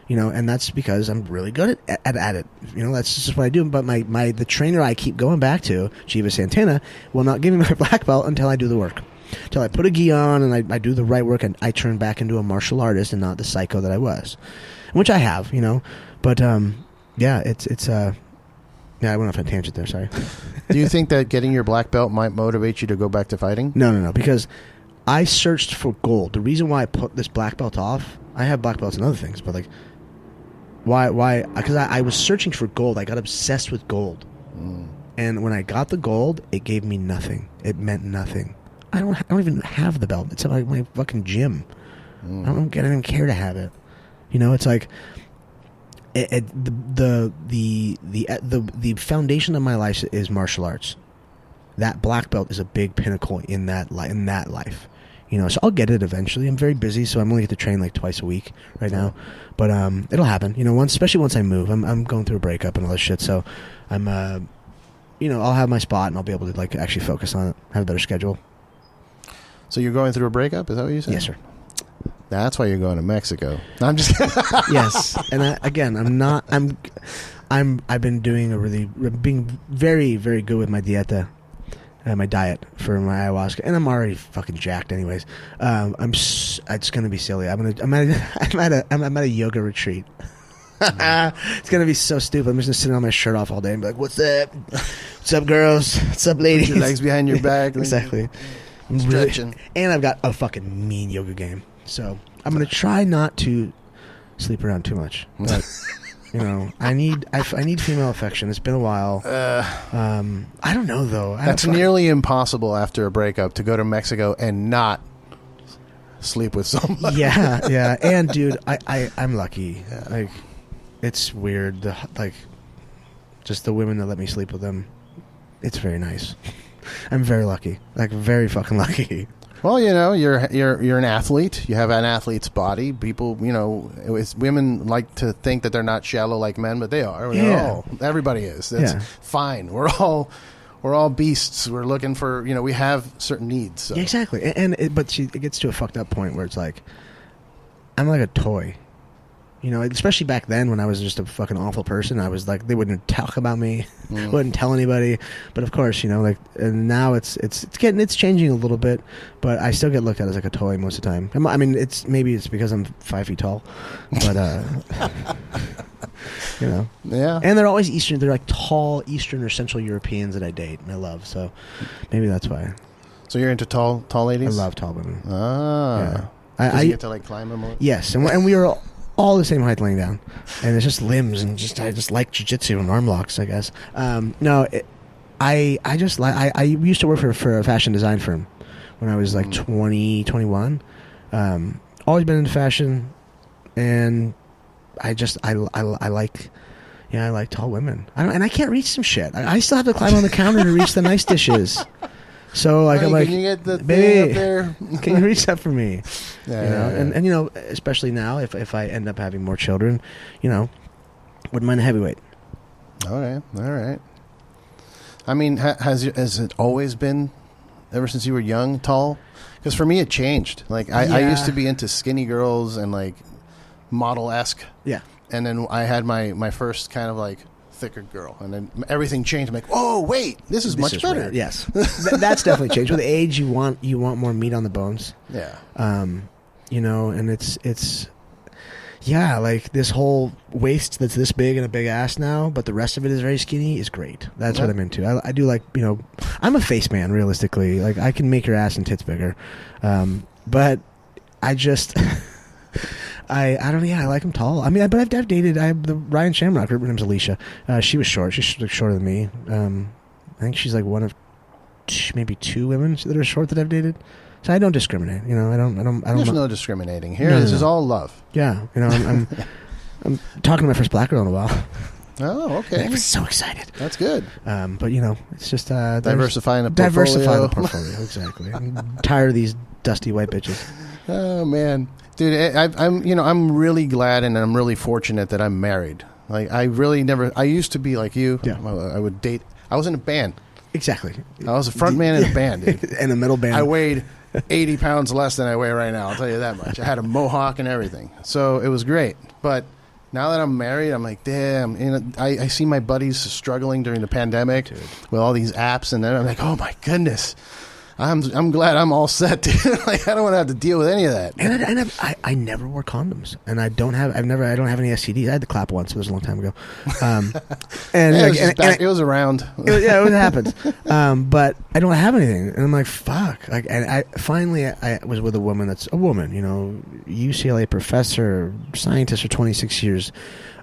And that's because I'm really good at it. That's just what I do. But the trainer I keep going back to, Shiva Santana, will not give me my black belt until I do the work. Until I put a gi on and I do the right work and I turn back into a martial artist and not the psycho that I was. Which I have, But, yeah, I went off on a tangent there, sorry. Do you think that getting your black belt might motivate you to go back to fighting? No, because I searched for gold. The reason why I put this black belt off, I have black belts and other things, but like, why? Because I was searching for gold. I got obsessed with gold. And when I got the gold, it gave me nothing. It meant nothing. I don't even have the belt. It's like my fucking gym. I don't even care to have it. It's like... The foundation of my life is martial arts. That black belt is a big pinnacle in that life. So I'll get it eventually. I'm very busy, so I'm only get to train like twice a week right now. But it'll happen. Especially once I move. I'm going through a breakup and all this shit. So I'm I'll have my spot and I'll be able to like actually focus on it. Have a better schedule. So you're going through a breakup? Is that what you said? Yes, sir. That's why you're going to Mexico. I'm just yes, and I've been being very, very good with my dieta, my diet for my ayahuasca, and I'm already fucking jacked anyways. It's gonna be silly. I'm at a yoga retreat. It's gonna be so stupid. I'm just gonna sit on my shirt off all day and be like, "What's up? What's up, girls? What's up, ladies?" Put your legs behind your back. Exactly. Stretching. And I've got a fucking mean yoga game. So I'm going to try not to sleep around too much. But, I need female affection. It's been a while. I don't know, though. That's nearly impossible after a breakup to go to Mexico and not sleep with somebody. Yeah. And, dude, I'm lucky. Yeah. Like, it's weird. Just the women that let me sleep with them. It's very nice. I'm very lucky. Like, very fucking lucky. Well, you're an athlete. You have an athlete's body. People, women like to think that they're not shallow like men, but they are. Everybody is. That's fine. We're all beasts. We're looking for, we have certain needs. So. Yeah, exactly. But it gets to a fucked up point where it's like, I'm like a toy. Especially back then when I was just a fucking awful person. I was like, they wouldn't talk about me, wouldn't tell anybody. But of course, and now it's changing a little bit, but I still get looked at as like a toy most of the time. I mean, maybe it's because I'm 5 feet tall, but yeah. And they're always Eastern. They're like tall Eastern or Central Europeans that I date and I love. So maybe that's why. So you're into tall ladies? I love tall women. Ah, yeah. You get to like climb them more? Yes, and we are all the same height laying down, and it's just limbs, and I just like jiu-jitsu and arm locks, I guess. I used to work for a fashion design firm when I was like 20, 21. Always been into fashion, and I like tall women. I can't reach some shit. I still have to climb on the counter to reach the nice dishes. So like, I'm like, can you get the babe, thing up there? Can you reach that for me? Yeah. And especially now, if I end up having more children, wouldn't mind a heavyweight. All right. I mean, has it always been ever since you were young, tall? Because for me, it changed. Like I used to be into skinny girls and like model-esque. Yeah. And then I had my first kind of like thicker girl, and then everything changed. I'm like, oh wait, this is much better. Rad. Yes, that's definitely changed. With age, you want more meat on the bones. Yeah. You know, and it's yeah, like this whole waist that's this big and a big ass now, but the rest of it is very skinny is great. That's what I'm into. I do like, you know, I'm a face man realistically. Like I can make your ass and tits bigger, but I just. I don't know. Yeah, I like him tall. I mean, but I've dated. The Ryan Shamrock. Her name's Alicia. She was short. She's like shorter than me. I think she's like one of maybe 2 women that are short that I've dated. So I don't discriminate. You know, I don't. There's no discriminating here. This is all love. Yeah, you know, I'm talking to my first black girl in a while. Oh, okay. I was so excited. That's good. But you know, it's just diversifying the portfolio. Diversify the portfolio. Exactly. I'm tired of these dusty white bitches. Oh man. Dude, I'm really glad and I'm really fortunate that I'm married. Like, I used to be like you. Yeah. I would date. I was in a band. Exactly. I was a front man in a band, dude. In a metal band. I weighed 80 pounds less than I weigh right now. I'll tell you that much. I had a mohawk and everything. So it was great. But now that I'm married, I'm like, damn. You know, I see my buddies struggling during the pandemic with all these apps. And then I'm like, oh, my goodness. I'm glad I'm all set, dude. Like I don't want to have to deal with any of that. And I never wore condoms, and I don't have any STDs. I had the clap once. It was a long time ago. It was around. It happens. But I don't have anything, and I'm like, fuck. Like, and I was with a woman that's a woman, you know, UCLA professor, scientist for 26 years.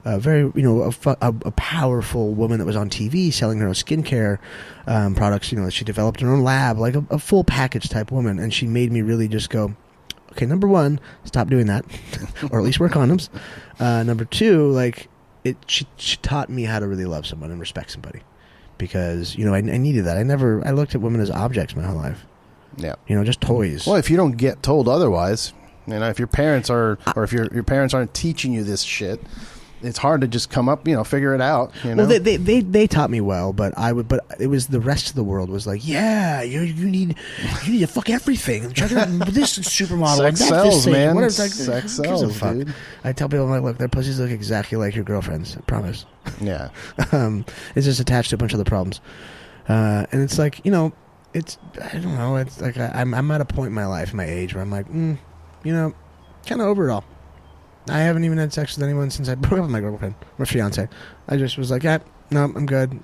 Very, you know, a powerful woman that was on TV selling her own skincare products. You know, she developed her own lab, like a full package type woman. And she made me really just go, okay, number 1, stop doing that, or at least wear condoms. Number 2, like she taught me how to really love someone and respect somebody, because you know I needed that. I looked at women as objects my whole life. Yeah, you know, just toys. Well, if you don't get told otherwise, you know, if your parents or if your parents aren't teaching you this shit. It's hard to just come up, you know, figure it out. You know? Well, they taught me well, but it was the rest of the world was like, yeah, you need to fuck everything. Check out this supermodel. Sex sells, man. Like, sex sells, dude. I tell people, I'm like, look, their pussies look exactly like your girlfriend's. I promise. Yeah. It's just attached to a bunch of other problems, and it's like, you know, it's I don't know. It's like I'm at a point in my life, my age, where I'm like, you know, kind of over it all. I haven't even had sex with anyone since I broke up with my girlfriend or fiance. I just was like, yeah, no, I'm good.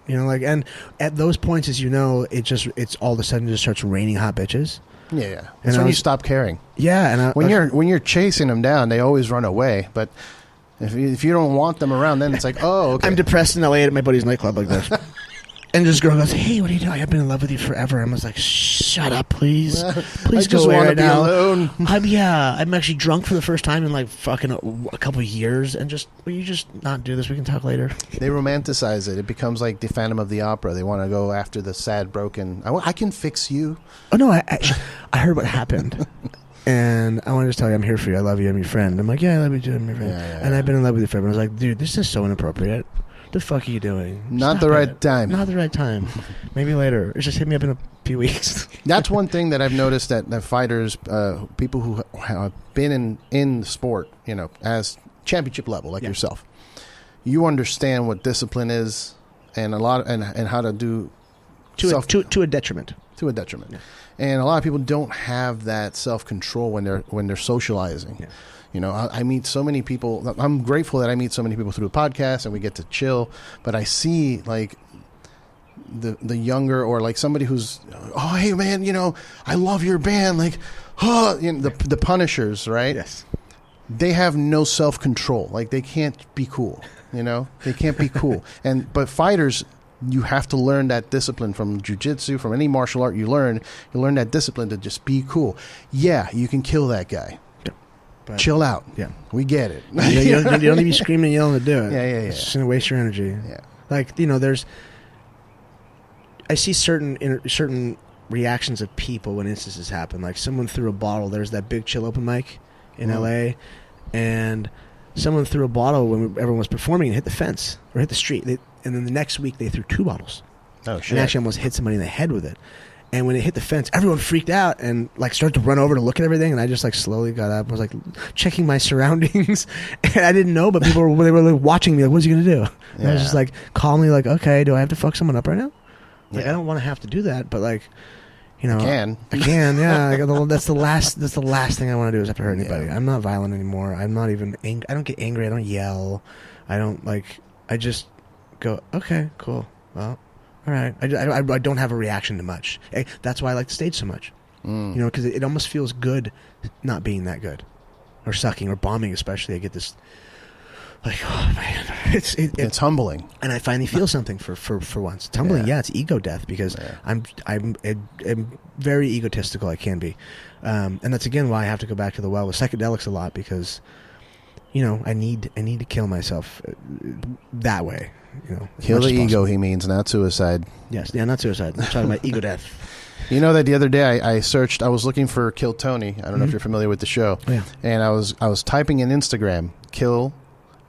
You know, like, and at those points, as you know, it's all of a sudden just starts raining hot bitches. Yeah. That's when you stop caring. Yeah, and when you're chasing them down, they always run away. But if you don't want them around, then it's like, oh, okay. I'm depressed in LA at my buddy's nightclub like this. And this girl goes, hey, what are you doing? I've been in love with you forever. I was like, shut up, please. Please I just go away want to right be now. alone. I'm actually drunk for the first time in like fucking a couple of years. And will you just not do this? We can talk later. They romanticize it. It becomes like the Phantom of the Opera. They want to go after the sad, broken. I can fix you. Oh, no, I heard what happened. And I want to just tell you, I'm here for you. I love you. I'm your friend. I'm like, yeah, I love you too. I'm your friend. Yeah. And I've been in love with you forever. I was like, dude, this is so inappropriate. The fuck are you doing? Not Stop the right it. time. Not the right time. Maybe later. Or just hit me up in a few weeks. That's one thing that I've noticed that fighters, people who have been in sport, you know, as championship level, like yourself, you understand what discipline is and and how to do to a detriment. To a detriment. Yeah. And a lot of people don't have that self-control when they're socializing. Yeah. You know, I meet so many people. I'm grateful that I meet so many people through the podcast and we get to chill. But I see like the younger or like somebody who's, oh, hey, man, you know, I love your band. Like, oh, you know, the Punishers, right? Yes. They have no self-control. Like they can't be cool, you know? They can't be cool. But fighters, you have to learn that discipline from jiu-jitsu, from any martial art you learn that discipline to just be cool. Yeah, you can kill that guy. But chill out. Yeah. We get it. You don't need to be screaming and yelling to do it. Yeah. It's just going to waste your energy. Yeah. Like, you know, I see certain reactions of people when instances happen. Like someone threw a bottle. There's that big chill open mic in LA. And someone threw a bottle when everyone was performing and hit the fence or hit the street. And then the next week they threw 2 bottles. Oh, shit. And actually almost hit somebody in the head with it. And when it hit the fence, everyone freaked out and like started to run over to look at everything. And I just like slowly got up, was like checking my surroundings, and I didn't know, but they were like watching me, like, "What's he gonna do?" And I was just like calmly, like, "Okay, do I have to fuck someone up right now?" Like, I don't want to have to do that, but like, you know, I can, yeah. That's the last thing I want to do is have to hurt anybody. I'm not violent anymore. I'm not even I don't get angry. I don't yell. I don't like. I just go, okay, cool. Well, all right. I don't have a reaction to much. That's why I like the stage so much. You know, because it almost feels good not being that good, or sucking, or bombing. Especially, I get this. Like, oh man, it's humbling, and I finally feel something for once. It's humbling, yeah. It's ego death because I'm very egotistical. I can be, and that's again why I have to go back to the well with psychedelics a lot, because, you know, I need to kill myself that way. You know, kill the ego. He means not suicide. Yes, yeah, not suicide. I'm talking about ego death. You know that the other day I searched. I was looking for Kill Tony. I don't know if you're familiar with the show. Yeah. And I was typing in Instagram kill.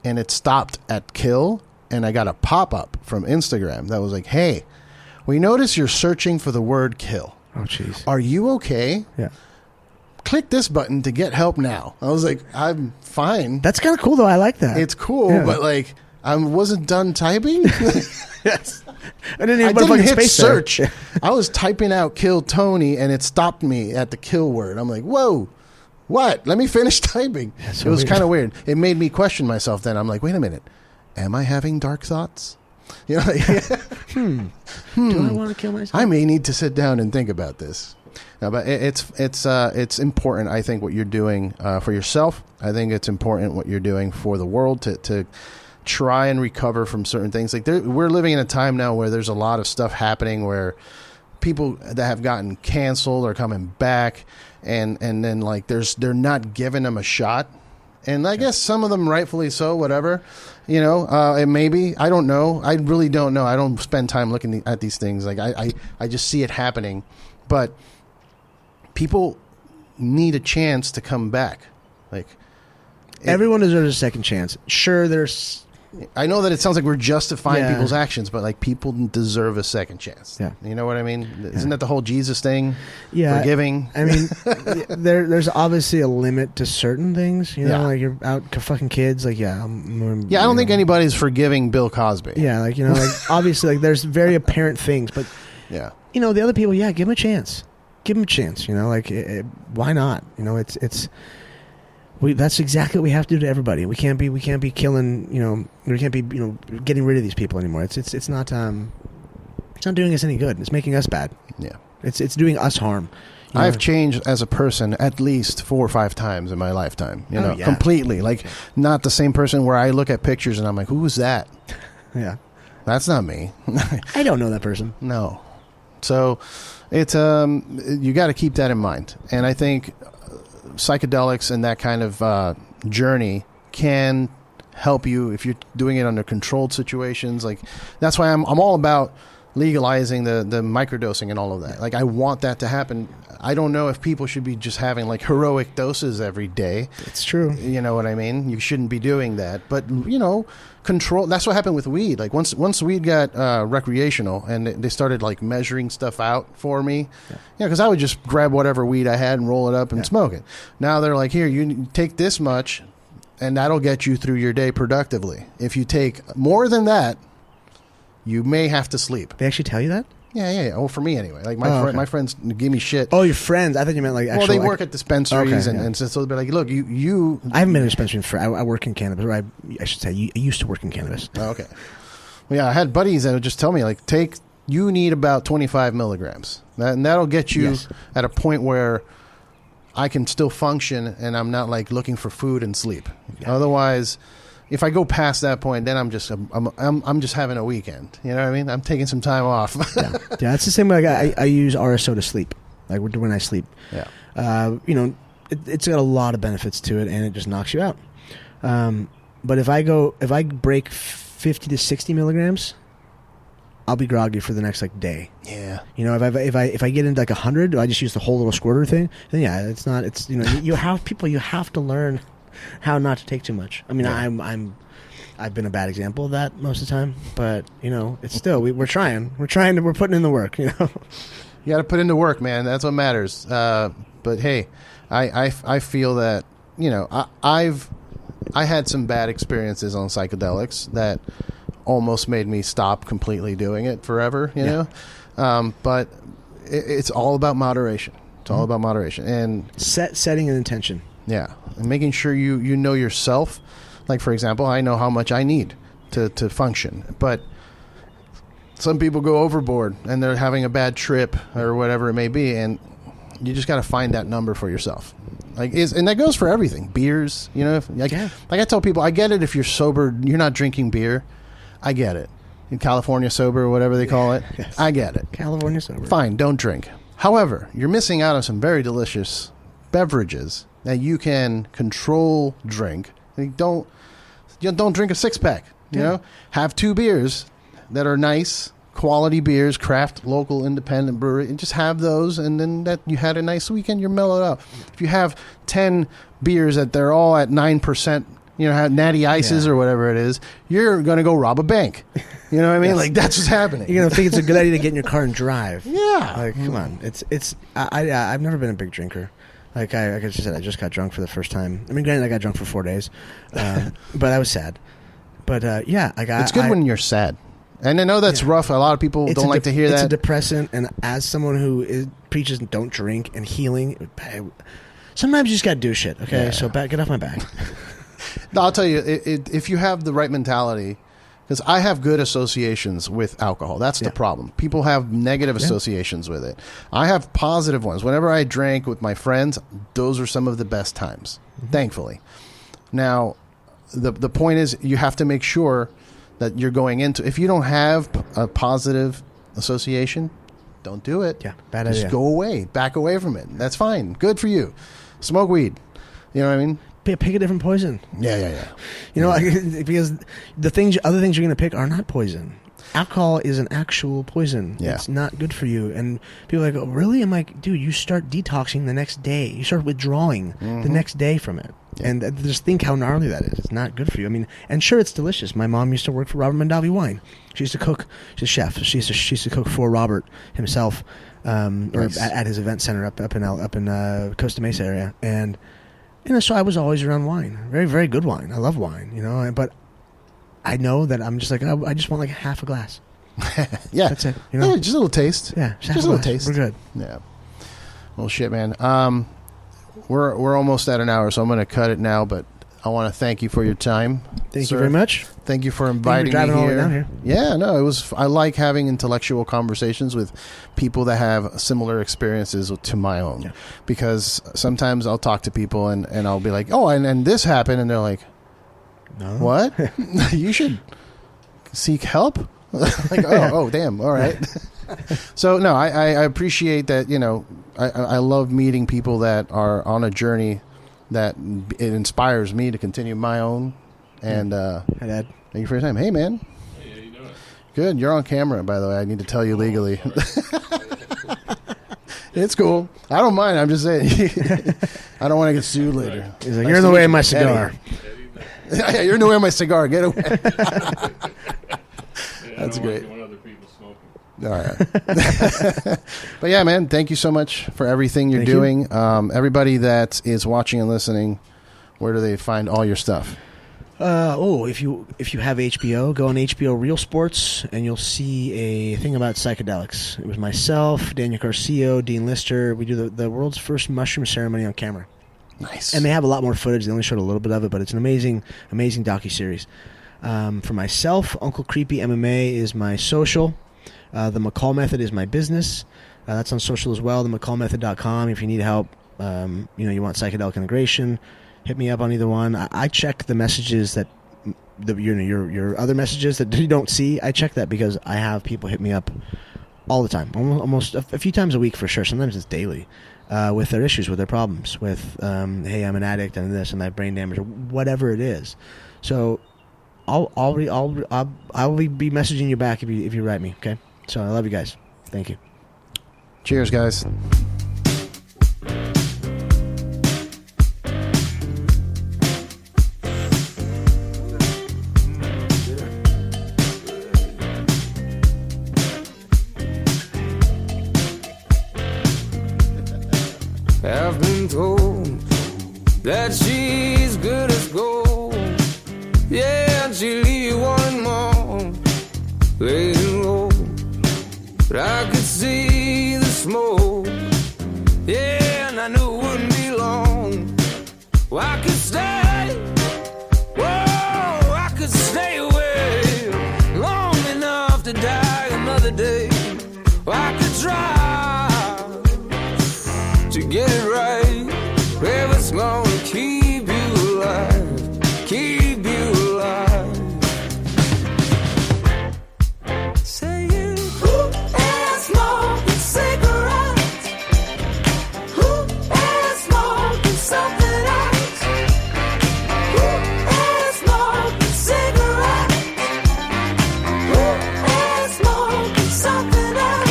And it stopped at kill, and I got a pop-up from Instagram that was like, "Hey, we notice you're searching for the word kill. Oh, jeez. Are you okay? Yeah. Click this button to get help now." I was like, "I'm fine." That's kind of cool, though. I like that. It's cool, but like, I wasn't done typing. Yes. I didn't hit search. I was typing out "kill Tony," and it stopped me at the kill word. I'm like, "Whoa. What? Let me finish typing." So it was kind of weird. It made me question myself then. I'm like, wait a minute. Am I having dark thoughts? You know, like, Do I want to kill myself? I may need to sit down and think about this. No, but it's important, I think, what you're doing for yourself. I think it's important what you're doing for the world to try and recover from certain things. Like we're living in a time now where there's a lot of stuff happening where people that have gotten canceled are coming back. And then like they're not giving them a shot, and I guess some of them rightfully so, whatever, you know. And maybe I don't know. I really don't know. I don't spend time looking at these things. Like I just see it happening, but people need a chance to come back. Like everyone deserves a second chance. Sure, there's. I know that it sounds like we're justifying people's actions, but like people deserve a second chance. Yeah. You know what I mean? Isn't that the whole Jesus thing? Yeah. Forgiving. I mean, there's obviously a limit to certain things. You know, like you're out fucking kids. Like, I don't think anybody's forgiving Bill Cosby. Yeah, like, you know, like obviously, like there's very apparent things, but you know, the other people, give them a chance. Give them a chance. You know, like why not? You know, it's. That's exactly what we have to do to everybody. We can't be killing, you know, we can't be, you know, getting rid of these people anymore. It's not doing us any good. It's making us bad. Yeah. It's doing us harm. I've changed as a person at least 4 or 5 times in my lifetime, you know, completely. Like not the same person where I look at pictures and I'm like, who was that? Yeah. That's not me. I don't know that person. No. So it's you got to keep that in mind. And I think psychedelics and that kind of journey can help you if you're doing it under controlled situations. Like that's why I'm all about legalizing the microdosing and all of that. Like I want that to happen. I don't know if people should be just having like heroic doses every day. It's true. You know what I mean? You shouldn't be doing that. But you know, control. That's what happened with weed. Like once weed got recreational and they started like measuring stuff out for me. Yeah, because I would just grab whatever weed I had and roll it up and smoke it. Now they're like, here, you take this much, and that'll get you through your day productively. If you take more than that, you may have to sleep. They actually tell you that? Yeah. Oh, for me anyway. Like my friends give me shit. Oh, your friends? I thought you meant like actual. Well, they work at dispensaries, and so they'll be like, "Look, you." I haven't been in a dispensary for. I work in cannabis. Or I should say, I used to work in cannabis. Oh, okay. Well, yeah, I had buddies that would just tell me like, you need about 25 milligrams, and that'll get you at a point where I can still function, and I'm not like looking for food and sleep. Yeah. Otherwise, if I go past that point, then I'm just having a weekend. You know what I mean? I'm taking some time off. Yeah, it's the same way. I use RSO to sleep, like when I sleep. Yeah. You know, it's got a lot of benefits to it, and it just knocks you out. But if I break 50 to 60 milligrams, I'll be groggy for the next like day. Yeah. You know, if I get into like 100, I just use the whole little squirter thing. Then it's not. It's, you know, you have to learn how not to take too much. I mean, I've been a bad example of that most of the time, but you know, it's still we're trying, we're putting in the work, you know. You got to put into work, man. That's what matters. But hey, I feel that, you know, I had some bad experiences on psychedelics that almost made me stop completely doing it forever, you know? But it's all about moderation. It's all about moderation. And setting an intention. Yeah. And making sure you know yourself. Like, for example, I know how much I need to function. But some people go overboard and they're having a bad trip or whatever it may be. And you just got to find that number for yourself. And that goes for everything. Beers, you know. Like I tell people, I get it if you're sober, you're not drinking beer. I get it. In California sober or whatever they call it. Yes. I get it. California sober. Fine, don't drink. However, you're missing out on some very delicious beverages that you can control drink. Don't drink a 6-pack. You know, have 2 beers that are nice, quality beers, craft, local, independent brewery, and just have those. And then that you had a nice weekend, you're mellowed out. If you have 10 beers that they're all at 9%, you know, have natty ices or whatever it is, you're going to go rob a bank. You know what I mean? Like, that's what's happening. You're going to think it's a good idea to get in your car and drive. Yeah. Like, come on. I've never been a big drinker. Like I just said, I just got drunk for the first time. I mean, granted, I got drunk for 4 days, but I was sad. But it's good when you're sad. And I know that's rough. A lot of people don't like to hear that. It's a depressant, and as someone who preaches don't drink and healing, sometimes you just got to do shit, okay? Yeah. So get off my back. No, I'll tell you, if you have the right mentality, because I have good associations with alcohol. That's the problem. People have negative associations with it. I have positive ones. Whenever I drank with my friends, those are some of the best times, thankfully. Now, the point is you have to make sure that you're going into, if you don't have a positive association, don't do it. Yeah, bad idea. Just go away, back away from it. That's fine. Good for you. Smoke weed. You know what I mean? Pick a different poison. Yeah. You know, because other things you're going to pick are not poison. Alcohol is an actual poison. Yeah. It's not good for you. And people are like, oh, really? I'm like, dude, you start detoxing the next day. You start withdrawing the next day from it. Yeah. And just think how gnarly that is. It's not good for you. I mean, and sure, it's delicious. My mom used to work for Robert Mondavi Wine. She used to cook. She's a chef. She used to cook for Robert himself, or at his event center up in Costa Mesa area. And you know, so I was always around wine. Very, very good wine. I love wine. You know, but I know that I'm just like, I just want like half a glass. Yeah, that's it. You know, yeah, just a little taste. Yeah, just a little taste. We're good. Yeah. Well, shit, man. We're almost at an hour, so I'm going to cut it now. But I want to thank you for your time. Thank you very much. Thank you for inviting me all the way here. down here. Yeah, no, it was. I like having intellectual conversations with people that have similar experiences to my own, because sometimes I'll talk to people and I'll be like, oh, and this happened, and they're like, no. What? You should seek help. Like, oh, damn, all right. So no, I appreciate that. You know, I love meeting people that are on a journey that it inspires me to continue my own. And hi, Dad. Thank you for your time. Hey, man. Hey, how you doing? Good. You're on camera, by the way. I need to tell you legally. It's cool. I don't mind. I'm just saying. I don't want to get sued later. He's like, you're in the way of my cigar. Yeah, you're in the way of my cigar. Get away. That's great. When other people smoking. All right. But yeah, man, thank you so much for everything you're doing. Everybody that is watching and listening, where do they find all your stuff? If you have HBO, go on HBO Real Sports, and you'll see a thing about psychedelics. It was myself, Daniel Garcia, Dean Lister. We do the world's first mushroom ceremony on camera. Nice. And they have a lot more footage. They only showed a little bit of it, but it's an amazing docuseries. For myself, Uncle Creepy MMA is my social. The McCall Method is my business. That's on social as well, themccallmethod.com. If you need help, you want psychedelic integration, hit me up on either one. I check the messages that your other messages that you don't see. I check that because I have people hit me up all the time, almost a few times a week for sure. Sometimes it's daily, with their issues, with their problems, with hey, I'm an addict and this and I have brain damage or whatever it is. So I'll be messaging you back if you write me. Okay. So I love you guys. Thank you. Cheers, guys. been told that she's good as gold. Yeah, and she'll leave you wanting more, laying low. But I could see the smoke, yeah, and I knew it wouldn't be long. Well, I could stay, whoa, I could stay away long enough to die another day. Well, I could try to get it right, where it's gonna keep you alive, keep you alive. Saying, who is smoking cigarettes? Who is smoking something else? Who is smoking cigarettes? Who is smoking something else?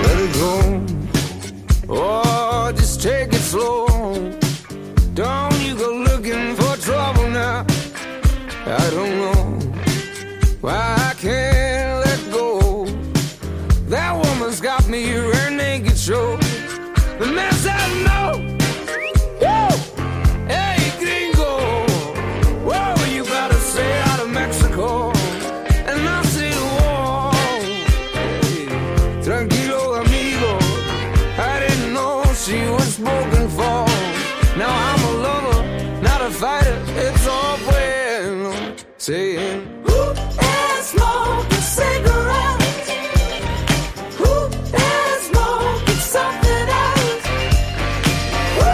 Let it go, or just take it slow. Don't you go looking for trouble now. I don't know why I can't let go. That woman's got me her naked show. The mess I know. Woo! Hey, gringo. Whoa, you gotta stay out of Mexico. And I say the war. Hey, tranquilo, amigo. I didn't know she was spoken for. Now I'm a lover, not a fighter. It's all bueno. Saying, who is smoking cigarettes? Who is smoking something else? Who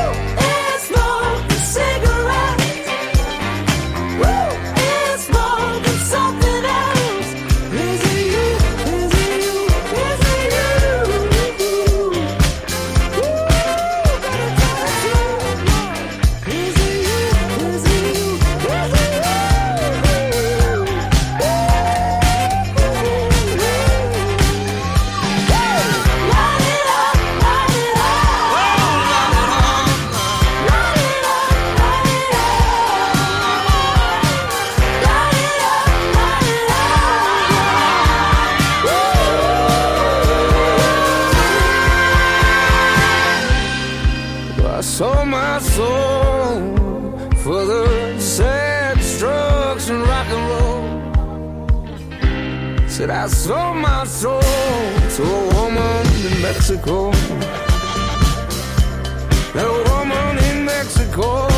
is smoking cigarettes? Who is smoking something else? Is it you? Is it you? Is it you? Ooh, better tell the truth. Is it you? Is it you? Is it you? Light it up, light it up. Light it up, light it up. Light it up, light it up. I sold my soul for the sex, drugs, and rock and roll. Said I sold my soul to a woman in Mexico. That woman in Mexico.